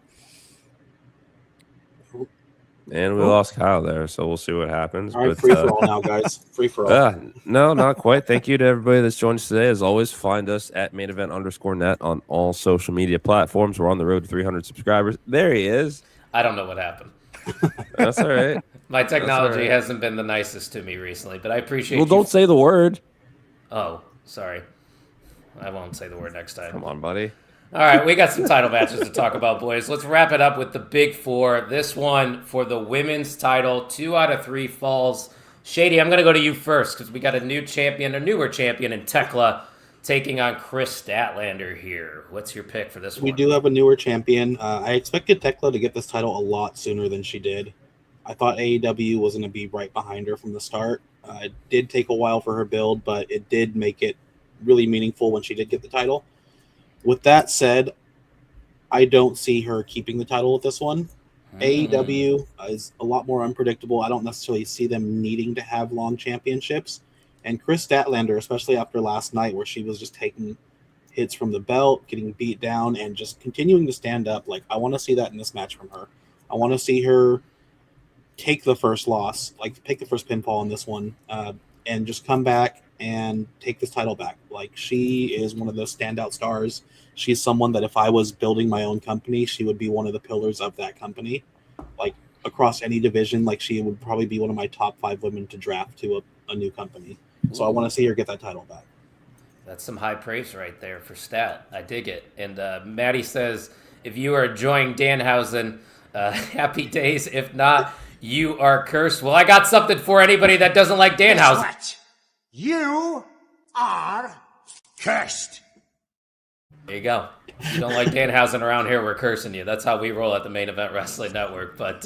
And we lost Kyle there, so we'll see what happens.
All right, free for all now, guys. Free for all.
No, not quite. Thank you to everybody that's joined us today. As always, find us at mainevent_net on all social media platforms. We're on the road to 300 subscribers. There he is.
I don't know what happened.
That's all right.
My technology hasn't been the nicest to me recently, but I appreciate
Well, don't say the word.
Oh, sorry. I won't say the word next time.
Come on, buddy.
All right, we got some title matches to talk about, boys. Let's wrap it up with the big four. This one for the women's title, 2 out of 3 falls. Shady, I'm going to go to you first because we got a newer champion in Tekla taking on Chris Statlander here. What's your pick for this one?
We do have a newer champion. I expected Tekla to get this title a lot sooner than she did. I thought AEW was going to be right behind her from the start. It did take a while for her build, but it did make it really meaningful when she did get the title. With that said, I don't see her keeping the title with this one. AEW is a lot more unpredictable. I don't necessarily see them needing to have long championships. And Chris Statlander, especially after last night where she was just taking hits from the belt, getting beat down, and just continuing to stand up, like I want to see that in this match from her. I want to see her take the first loss, like take the first pinfall in this one, and just come back and take this title back. Like she is one of those standout stars. She's someone that if I was building my own company, she would be one of the pillars of that company. Like across any division, like she would probably be one of my top 5 women to draft to a new company. So I want to see her get that title back.
That's some high praise right there for Stat. I dig it. And Maddie says, if you are enjoying Danhausen, happy days. If not, you are cursed. Well, I got something for anybody that doesn't like Danhausen.
Guess what? You are cursed.
There you go. If you don't like Danhausen around here, we're cursing you. That's how we roll at the Main Event Wrestling Network. But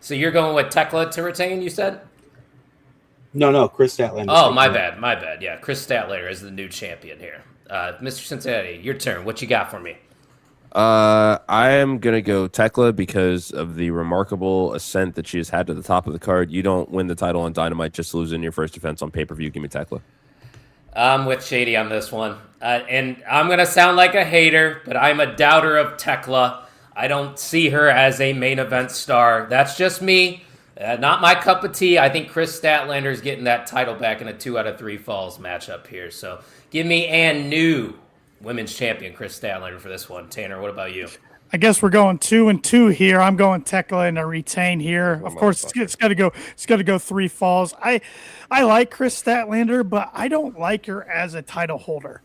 So you're going with Tekla to retain, you said?
No, Chris Statlander.
Oh, my bad. Yeah, Chris Statlander is the new champion here. Mr. Cincinnati, your turn. What you got for me?
I am gonna go Tekla because of the remarkable ascent that she has had to the top of the card. You don't win the title on Dynamite just to lose in your first defense on pay-per-view. Give me Tekla.
I'm with Shady on this one. And I'm going to sound like a hater, but I'm a doubter of Tekla. I don't see her as a main event star. That's just me. Not my cup of tea. I think Chris Statlander is getting that title back in a 2 out of 3 falls matchup here. So give me and new women's champion Chris Statlander for this one. Tanner, what about you?
I guess we're going 2-2 here. I'm going Tekla in a retain here. Of course, it's got to go. It's got to go 3 falls. I like Chris Statlander, but I don't like her as a title holder.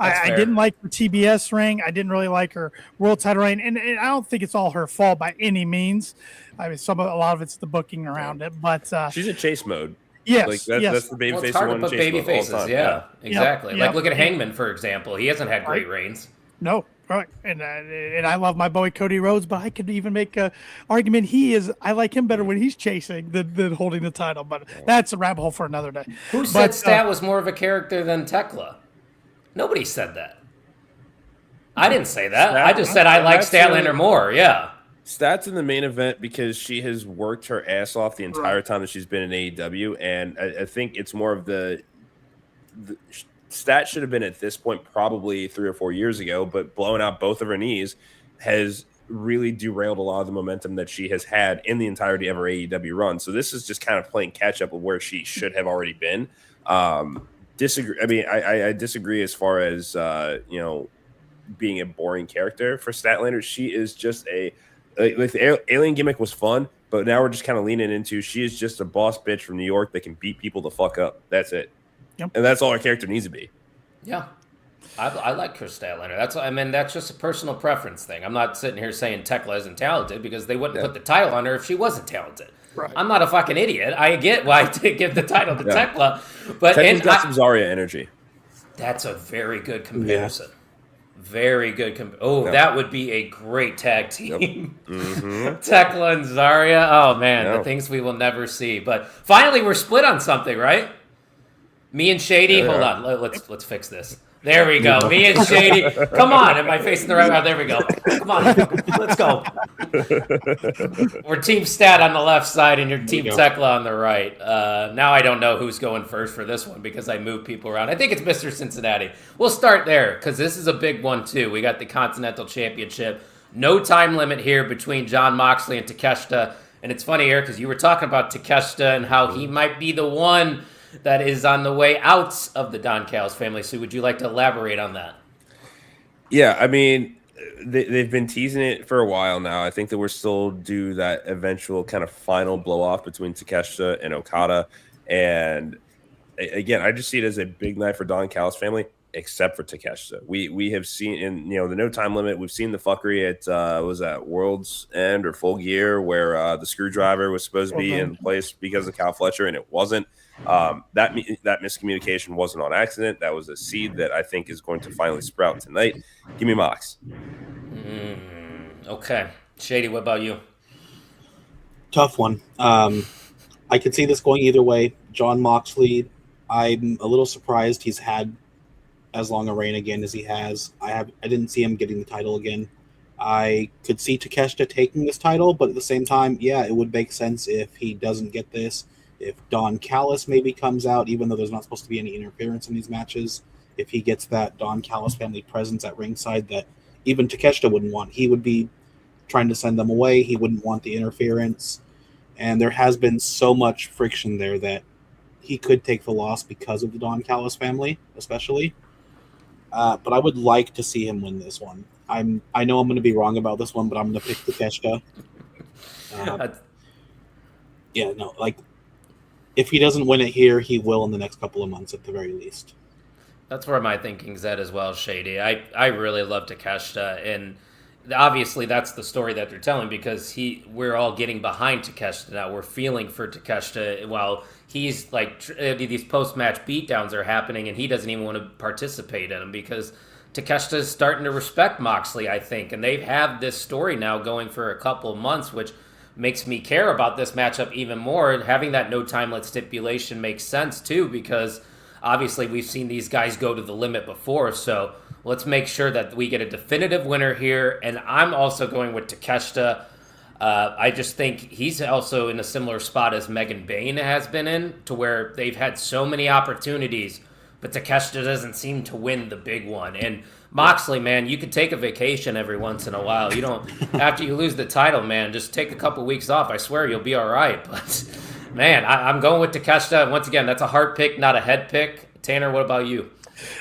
I didn't like her TBS ring. I didn't really like her world title reign, and I don't think it's all her fault by any means. I mean, a lot of it's the booking around it, but
she's a chase mode.
Yes,
like that's the baby face.
It's hard to put baby faces. Yeah, exactly.
Yep.
Like look at Hangman, for example. He hasn't had great reigns.
No, right. And I love my boy Cody Rhodes, but I could even make a argument I like him better when he's chasing than holding the title. But that's a rabbit hole for another day.
Who said Stat was more of a character than Tekla? Nobody said that. I didn't say that. I just said I like Statlander more. Yeah.
Stat's in the main event because she has worked her ass off the entire time that she's been in AEW, and I think it's more of the Stat should have been at this point probably 3 or 4 years ago, but blowing out both of her knees has really derailed a lot of the momentum that she has had in the entirety of her AEW run. So this is just kind of playing catch up with where she should have already been. Disagree. I mean, I disagree as far as being a boring character for Statlander. She is just the alien gimmick was fun, but now we're just kind of leaning into she is just a boss bitch from New York that can beat people the fuck up. That's it. Yep. And that's all our character needs to be.
Yeah. I like Chris Statlander. That's just a personal preference thing. I'm not sitting here saying Tekla isn't talented because they wouldn't put the title on her if she wasn't talented. Right. I'm not a fucking idiot. I get why to give the title to Tekla, but
Tekla's got some Zarya energy.
That's a very good comparison. Yeah. Very good. That would be a great tag team. Yep. Mm-hmm. Tekla and Zarya. Oh man, the things we will never see. But finally, we're split on something, right? Me and Shady. Hold on. Let's fix this. There we go. Me and Shady. Come on. Am I facing the right route? There we go. Come on. Let's go. We're Team Stat on the left side and you're Team Tekla on the right. Now I don't know who's going first for this one because I move people around. I think it's Mr. Cincinnati. We'll start there because this is a big one too. We got the Continental Championship. No time limit here between Jon Moxley and Takeshita. And it's funny here because you were talking about Takeshita and how he might be the one that is on the way out of the Don Callis family. So would you like to elaborate on that?
Yeah, I mean, they've been teasing it for a while now. I think that we're still due that eventual kind of final blow-off between Takeshita and Okada. And again, I just see it as a big night for Don Callis family, except for Takeshita. We have seen in the no time limit, we've seen the fucking at was that World's End or Full Gear where the screwdriver was supposed to be in place because of Cal Fletcher and it wasn't. That miscommunication wasn't on accident. That was a seed that I think is going to finally sprout tonight. Give me Mox.
Okay. Shady, what about you?
Tough one. I could see this going either way. Jon Moxley, I'm a little surprised he's had as long a reign again as he has. I didn't see him getting the title again. I could see Takeshita taking this title, but at the same time, yeah, it would make sense if he doesn't get this. If Don Callis maybe comes out, even though there's not supposed to be any interference in these matches, if he gets that Don Callis family presence at ringside that even Takeshita wouldn't want. He would be trying to send them away. He wouldn't want the interference. And there has been so much friction there that he could take the loss because of the Don Callis family, especially. But I would like to see him win this one. I know I'm going to be wrong about this one, but I'm going to pick Takeshita. If he doesn't win it here, he will in the next couple of months at the very least.
That's where my thinking's at as well, Shady. I really love Takeshita, and obviously that's the story that they're telling because we're all getting behind Takeshita now. We're feeling for Takeshita while he's like these post-match beatdowns are happening and he doesn't even want to participate in them because Takeshita is starting to respect Moxley, I think, and they've had this story now going for a couple of months, which makes me care about this matchup even more. And having that no time limit stipulation makes sense too, because obviously we've seen these guys go to the limit before. So let's make sure that we get a definitive winner here. And I'm also going with Takeshita. I just think he's also in a similar spot as Megan Bain has been in, to where they've had so many opportunities, but Takeshita doesn't seem to win the big one. And Moxley, man, you could take a vacation every once in a while. You don't, after you lose the title, man, just take a couple weeks off. I swear you'll be all right. But, man, I'm going with Takeshita. Once again, that's a heart pick, not a head pick. Tanner, what about you?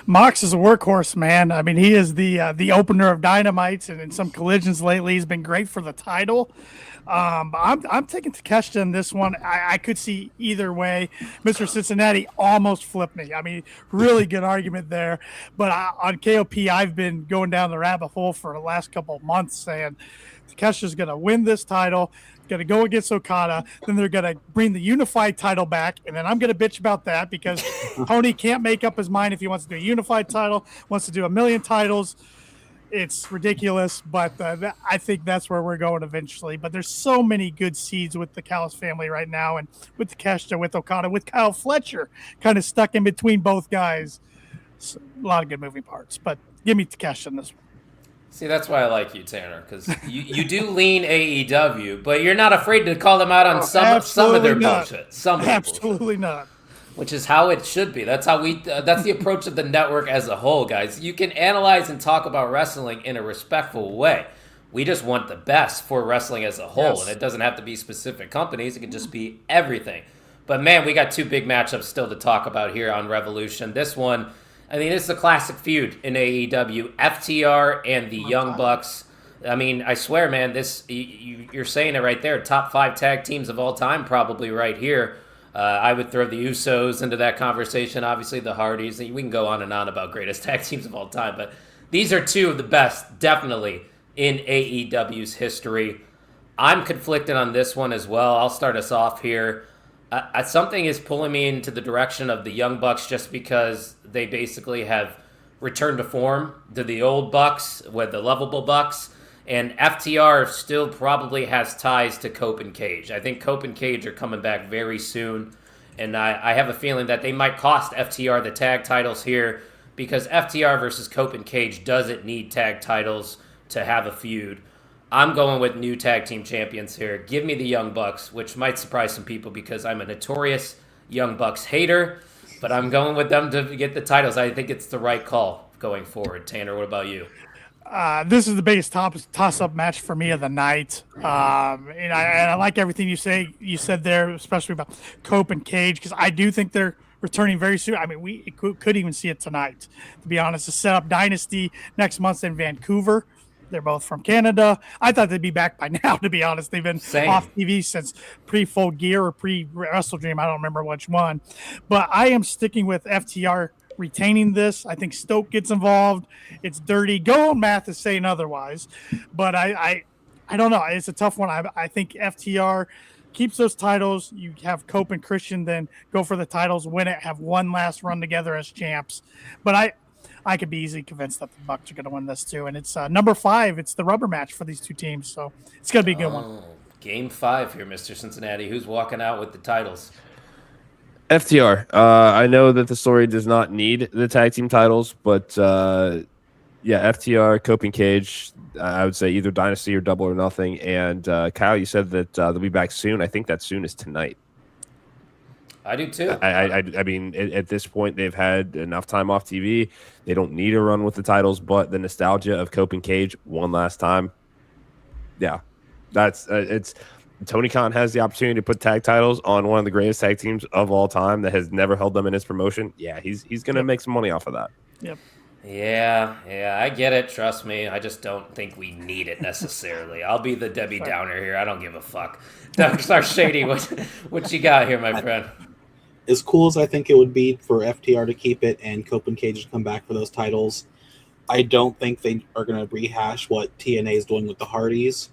Mox is a workhorse, man. I mean, he is the opener of Dynamites, and in some collisions lately, he's been great for the title. I'm taking Takeshita in this one. I could see either way. Mr. Cincinnati almost flipped me. I mean, really good argument there. But on KOP, I've been going down the rabbit hole for the last couple of months saying Takeshita's going to win this title, going to go against Okada, then they're going to bring the unified title back, and then I'm going to bitch about that because Tony can't make up his mind if he wants to do a unified title, wants to do a million titles. It's ridiculous, but I think that's where we're going eventually. But there's so many good seeds with the Callis family right now, and with Takeshita, with Okada, with Kyle Fletcher, kind of stuck in between both guys. So, a lot of good moving parts, but give me Takeshita in this one.
See, that's why I like you, Tanner, because you do lean AEW, but you're not afraid to call them out on some of their bullshit.
Absolutely not.
Which is how it should be. That's how that's the approach of the network as a whole, guys. You can analyze and talk about wrestling in a respectful way. We just want the best for wrestling as a whole, yes. And it doesn't have to be specific companies. It can just be everything. But, man, we got two big matchups still to talk about here on Revolution. This one, I mean, this is a classic feud in AEW. FTR and the Young Bucks. I mean, I swear, man, this you're saying it right there. Top 5 tag teams of all time probably right here. I would throw the Usos into that conversation, obviously the Hardys. We can go on and on about greatest tag teams of all time, but these are two of the best, definitely, in AEW's history. I'm conflicted on this one as well. I'll start us off here. Something is pulling me into the direction of the Young Bucks just because they basically have returned to form to the old Bucks with the lovable Bucks. And FTR still probably has ties to Cope and Cage. I think Cope and Cage are coming back very soon. And I have a feeling that they might cost FTR the tag titles here because FTR versus Cope and Cage doesn't need tag titles to have a feud. I'm going with new tag team champions here. Give me the Young Bucks, which might surprise some people because I'm a notorious Young Bucks hater. But I'm going with them to get the titles. I think it's the right call going forward. Tanner, what about you?
This is the biggest toss-up match for me of the night. And I like everything you said there, especially about Cope and Cage, because I do think they're returning very soon. I mean, we could even see it tonight, to be honest. To set up Dynasty next month in Vancouver. They're both from Canada. I thought they'd be back by now, to be honest. They've been off TV since pre-Full Gear or pre-Wrestle Dream. I don't remember which one. But I am sticking with FTR retaining this. I think Stoke gets involved. It's dirty. Go on, Math is saying otherwise. But I don't know. It's a tough one. I think FTR keeps those titles. You have Cope and Christian then go for the titles, win it, have one last run together as champs. But I could be easily convinced that the Bucks are going to win this too. And it's number 5. It's the rubber match for these two teams. So it's going to be a good one.
Game 5 here, Mr. Cincinnati. Who's walking out with the titles?
FTR. I know that the story does not need the tag team titles, but FTR, Cope and Cage, I would say either Dynasty or Double or Nothing. And Kyle, you said that they'll be back soon. I think that soon is tonight.
I do too.
I mean, at this point, they've had enough time off TV. They don't need a run with the titles, but the nostalgia of Cope and Cage one last time. Yeah, that's it's. Tony Khan has the opportunity to put tag titles on one of the greatest tag teams of all time that has never held them in his promotion. Yeah, he's going to make some money off of that.
Yep.
Yeah, I get it. Trust me. I just don't think we need it necessarily. I'll be the Debbie Downer here. I don't give a fuck. Darkstar Shady, what you got here, my friend?
As cool as I think it would be for FTR to keep it and Cope and Cage to come back for those titles, I don't think they are going to rehash what TNA is doing with the Hardys.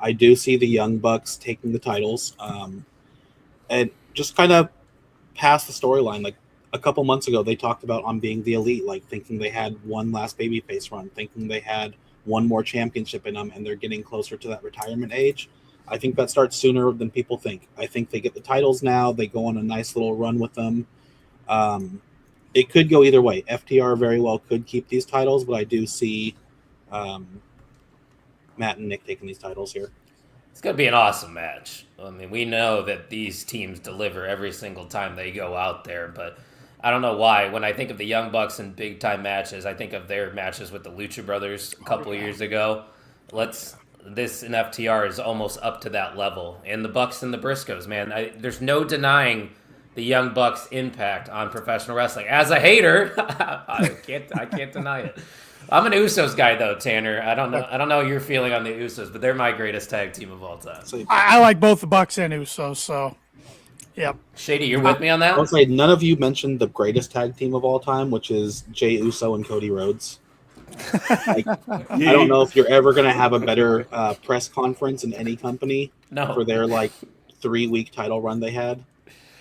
I do see the Young Bucks taking the titles and just kind of pass the storyline. Like a couple months ago, they talked about on being the Elite, like thinking they had one last babyface run, thinking they had one more championship in them, and they're getting closer to that retirement age. I think that starts sooner than people think. I think they get the titles now. They go on a nice little run with them. It could go either way. FTR very well could keep these titles, but I do see Matt and Nick taking these titles here.
It's going to be an awesome match. I mean, we know that these teams deliver every single time they go out there, but I don't know why. When I think of the Young Bucks in big-time matches, I think of their matches with the Lucha Brothers a couple of years ago. This in FTR is almost up to that level. And the Bucks and the Briscoes, man, there's no denying the Young Bucks' impact on professional wrestling. As a hater, I can't deny it. I'm an Usos guy though, Tanner. I don't know your feeling on the Usos, but they're my greatest tag team of all time.
I like both the Bucks and Usos, so yep.
Shady, you're with me on that?
I'll say none of you mentioned the greatest tag team of all time, which is Jey Uso and Cody Rhodes. I don't know if you're ever going to have a better press conference in any company for their 3-week title run they had.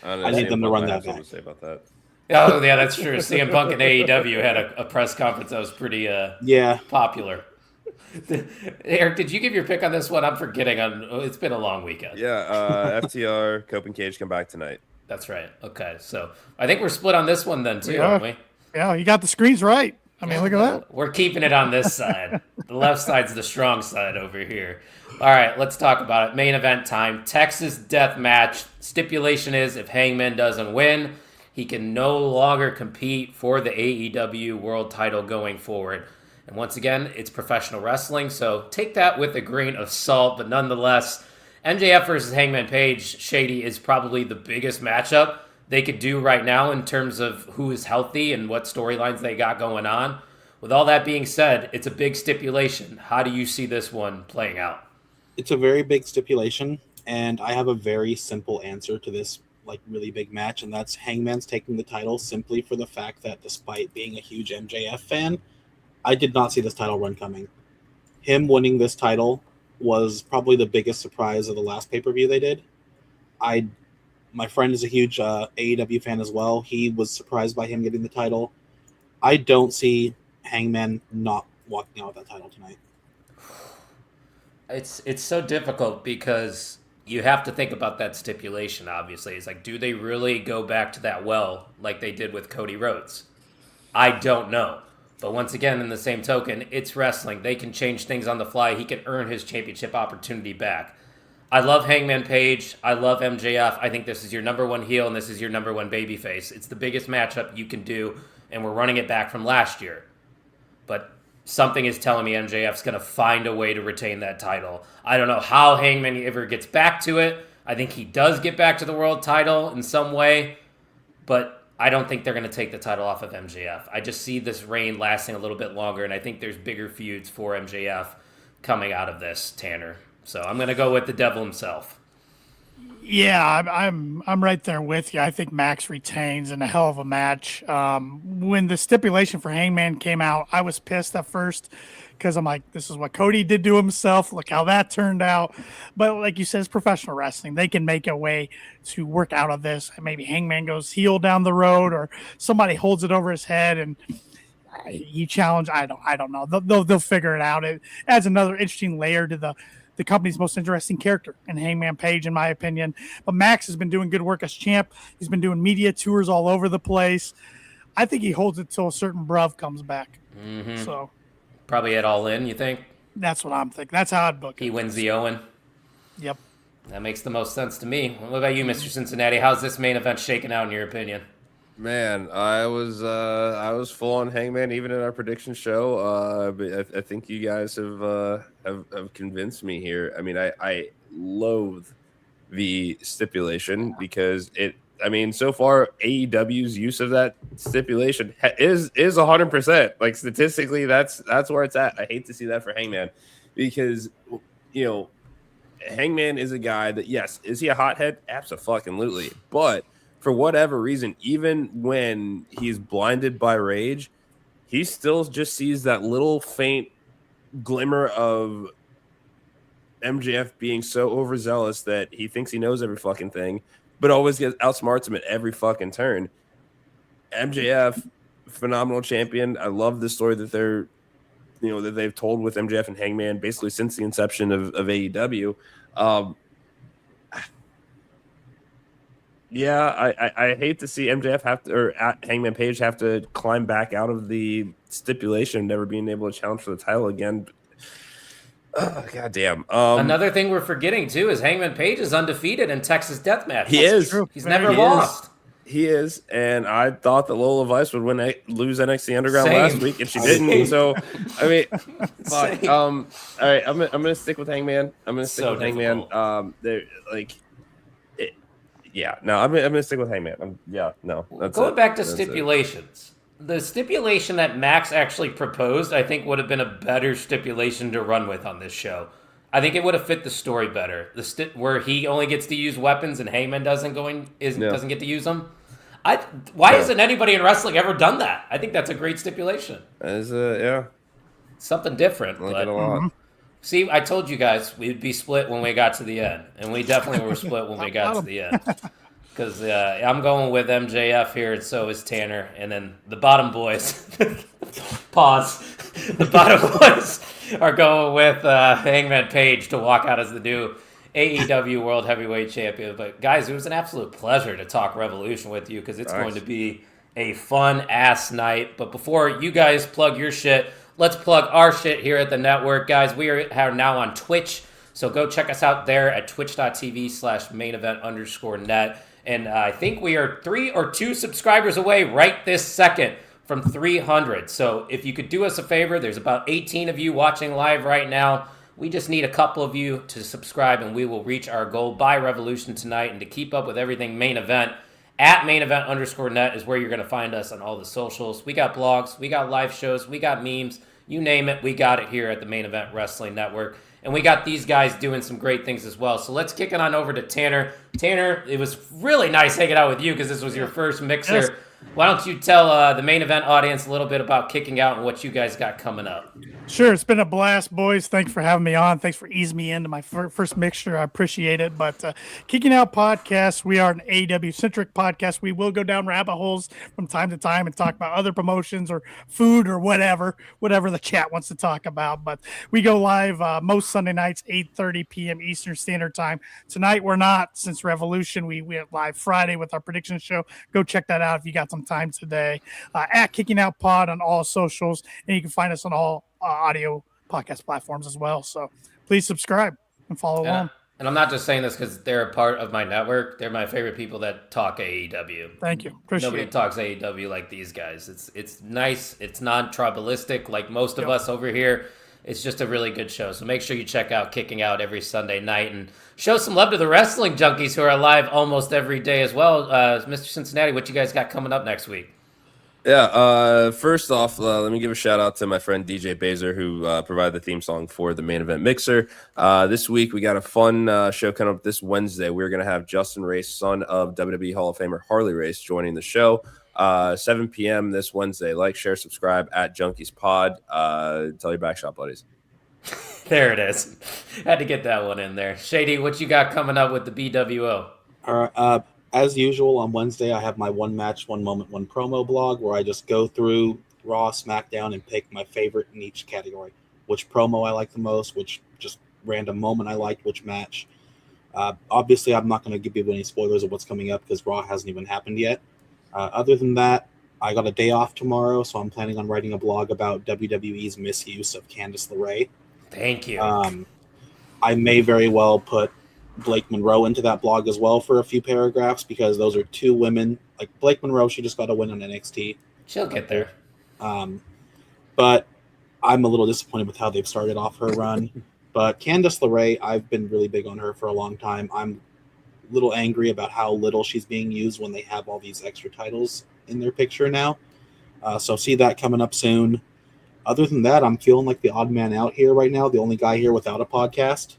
I need them to run that back.
Say about that.
Oh, yeah, that's true. CM Punk and AEW had a press conference that was pretty popular. Eric, did you give your pick on this one? I'm forgetting. It's been a long weekend.
Yeah, FTR, Cope and Cage come back tonight.
That's right. Okay, so I think we're split on this one then, too, aren't we?
Yeah, you got the screens right. I mean, look at that.
We're keeping it on this side. The left side's the strong side over here. All right, let's talk about it. Main event time. Texas death match. Stipulation is if Hangman doesn't win, he can no longer compete for the AEW world title going forward. And once again, it's professional wrestling, so take that with a grain of salt. But nonetheless, MJF versus Hangman Page, Shady, is probably the biggest matchup they could do right now in terms of who is healthy and what storylines they got going on. With all that being said, it's a big stipulation. How do you see this one playing out?
It's a very big stipulation, and I have a very simple answer to this really big match, and that's Hangman's taking the title simply for the fact that despite being a huge MJF fan, I did not see this title run coming. Him winning this title was probably the biggest surprise of the last pay-per-view they did. My friend is a huge AEW fan as well. He was surprised by him getting the title. I don't see Hangman not walking out with that title tonight.
It's so difficult because you have to think about that stipulation, obviously. It's like, do they really go back to that well like they did with Cody Rhodes? I don't know. But once again, in the same token, it's wrestling. They can change things on the fly. He can earn his championship opportunity back. I love Hangman Page. I love MJF. I think this is your number one heel and this is your number one babyface. It's the biggest matchup you can do, and we're running it back from last year. But something is telling me MJF's going to find a way to retain that title. I don't know how Hangman ever gets back to it. I think he does get back to the world title in some way, but I don't think they're going to take the title off of MJF. I just see this reign lasting a little bit longer, and I think there's bigger feuds for MJF coming out of this, Tanner. So I'm going to go with the devil himself.
Yeah, I'm right there with you. I think Max retains in a hell of a match. When the stipulation for Hangman came out, I was pissed at first because I'm like, this is what Cody did to himself. Look how that turned out. But like you said, it's professional wrestling. They can make a way to work out of this. Maybe Hangman goes heel down the road, or somebody holds it over his head and you challenge. I don't know. They'll figure it out. It adds another interesting layer to the company's most interesting character in Hangman Page, in my opinion. But Max has been doing good work as champ. He's been doing media tours all over the place. I think he holds it till a certain bruv comes back.
Mm-hmm.
So
probably at All In, you think?
That's what I'm thinking. That's how I'd book it.
He wins the Owen.
Yep.
That makes the most sense to me. What about you, Mr. Cincinnati? How's this main event shaking out in your opinion?
Man, I was full on Hangman even in our prediction show. But I think you guys have convinced me here. I mean, I loathe the stipulation because so far AEW's use of that stipulation is 100%. Like statistically, that's where it's at. I hate to see that for Hangman because Hangman is a guy that, yes, is he a hothead? Absolutely, but for whatever reason, even when he's blinded by rage, he still just sees that little faint glimmer of MJF being so overzealous that he thinks he knows every fucking thing, but always outsmarts him at every fucking turn. MJF, phenomenal champion. I love the story that they're
that they've told with MJF and Hangman basically since the inception of AEW. Yeah, I hate to see MJF Hangman Page have to climb back out of the stipulation, never being able to challenge for the title again. God damn.
Another thing we're forgetting too is Hangman Page is undefeated in Texas Deathmatch.
He is.
True.
He's never lost.
He is, and I thought that Lola Vice would lose NXT Underground
Same.
last week, and she didn't. So, I mean, fuck. All right, I'm gonna stick with Hangman. I'm gonna stick with Hangman. I'm gonna stick with Hangman.
Going back to stipulations, the stipulation that Max actually proposed, I think, would have been a better stipulation to run with on this show. I think it would have fit the story better. Where he only gets to use weapons and Hangman doesn't get to use them. Why hasn't anybody in wrestling ever done that? I think that's a great stipulation.
Something
different.
I like it a lot.
See, I told you guys we'd be split when we got to the end, and we definitely were split when we got to the end. Because I'm going with MJF here, and so is Tanner, and then the bottom boys. Pause. The bottom boys are going with Hangman Page to walk out as the new AEW World Heavyweight Champion. But guys, it was an absolute pleasure to talk Revolution with you because it's going to be a fun-ass night. But before you guys plug your shit, let's plug our shit here at the network. Guys, we are now on Twitch, so go check us out there at twitch.tv/mainevent_net. And I think we are 3 or 2 subscribers away right this second from 300. So if you could do us a favor, there's about 18 of you watching live right now. We just need a couple of you to subscribe, and we will reach our goal by Revolution tonight. And to keep up with everything Main Event, at mainevent_net is where you're going to find us on all the socials. We got blogs, we got live shows, we got memes. You name it, we got it here at the Main Event Wrestling Network. And we got these guys doing some great things as well. So let's kick it on over to Tanner. Tanner, it was really nice hanging out with you because this was your first mixer. Yes. Why don't you tell the Main Event audience a little bit about Kicking Out and what you guys got coming up?
Sure. It's been a blast, boys. Thanks for having me on. Thanks for easing me into my first mixture. I appreciate it. But Kicking Out podcast, we are an AEW-centric podcast. We will go down rabbit holes from time to time and talk about other promotions or food or whatever the chat wants to talk about. But we go live most Sunday nights, 8:30 p.m. Eastern Standard Time. Tonight, we're not. Since Revolution, we went live Friday with our prediction show. Go check that out if you got some time today. At Kicking Out Pod on all socials, and you can find us on all audio podcast platforms as well. So please subscribe and follow along.
And I'm not just saying this because they're a part of my network. They're my favorite people that talk AEW.
Thank you. Appreciate
Nobody
it.
talks AEW like these guys. It's nice. It's non-tribalistic like most of us over here. It's just a really good show. So make sure you check out Kicking Out every Sunday night and show some love to the wrestling junkies who are live almost every day as well. Mr. Cincinnati, what you guys got coming up next week?
Yeah, first off, let me give a shout out to my friend DJ Bazer, who provided the theme song for the Main Event Mixer. This week, we got a fun show coming up this Wednesday. We're going to have Justin Race, son of WWE Hall of Famer Harley Race, joining the show. 7 p.m. this Wednesday. Like, share, subscribe at Junkies Pod. Tell your backshop buddies.
There it is. Had to get that one in there. Shady, what you got coming up with the BWO?
All right. As usual, on Wednesday, I have my one match, one moment, one promo blog where I just go through Raw, SmackDown, and pick my favorite in each category. Which promo I like the most, which just random moment I liked, which match. Obviously, I'm not going to give you any spoilers of what's coming up because Raw hasn't even happened yet. Other than that, I got a day off tomorrow, so I'm planning on writing a blog about WWE's misuse of Candice LeRae.
Thank you.
I may very well put Blake Monroe into that blog as well for a few paragraphs because those are two women. Like Blake Monroe, she just got a win on NXT.
She'll get there.
But I'm a little disappointed with how they've started off her run. But Candice LeRae, I've been really big on her for a long time. I'm a little angry about how little she's being used when they have all these extra titles in their picture now. So see that coming up soon. Other than that, I'm feeling like the odd man out here right now, the only guy here without a podcast.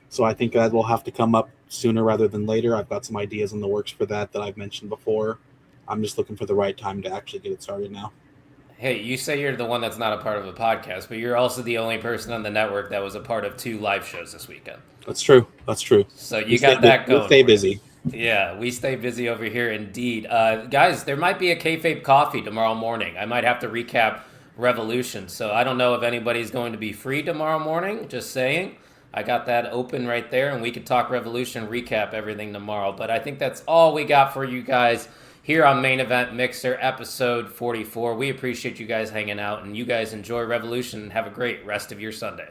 So I think that will have to come up sooner rather than later. I've got some ideas in the works for that I've mentioned before. I'm just looking for the right time to actually get it started now.
Hey, you say you're the one that's not a part of a podcast, but you're also the only person on the network that was a part of 2 live shows this weekend.
That's true.
So you got that going.
We'll stay busy.
Yeah, we stay busy over here indeed. Guys, there might be a kayfabe coffee tomorrow morning. I might have to recap Revolution. So I don't know if anybody's going to be free tomorrow morning, just saying. I got that open right there, and we could talk Revolution, recap everything tomorrow. But I think that's all we got for you guys here on Main Event Mixer, episode 44. We appreciate you guys hanging out, and you guys enjoy Revolution and have a great rest of your Sunday.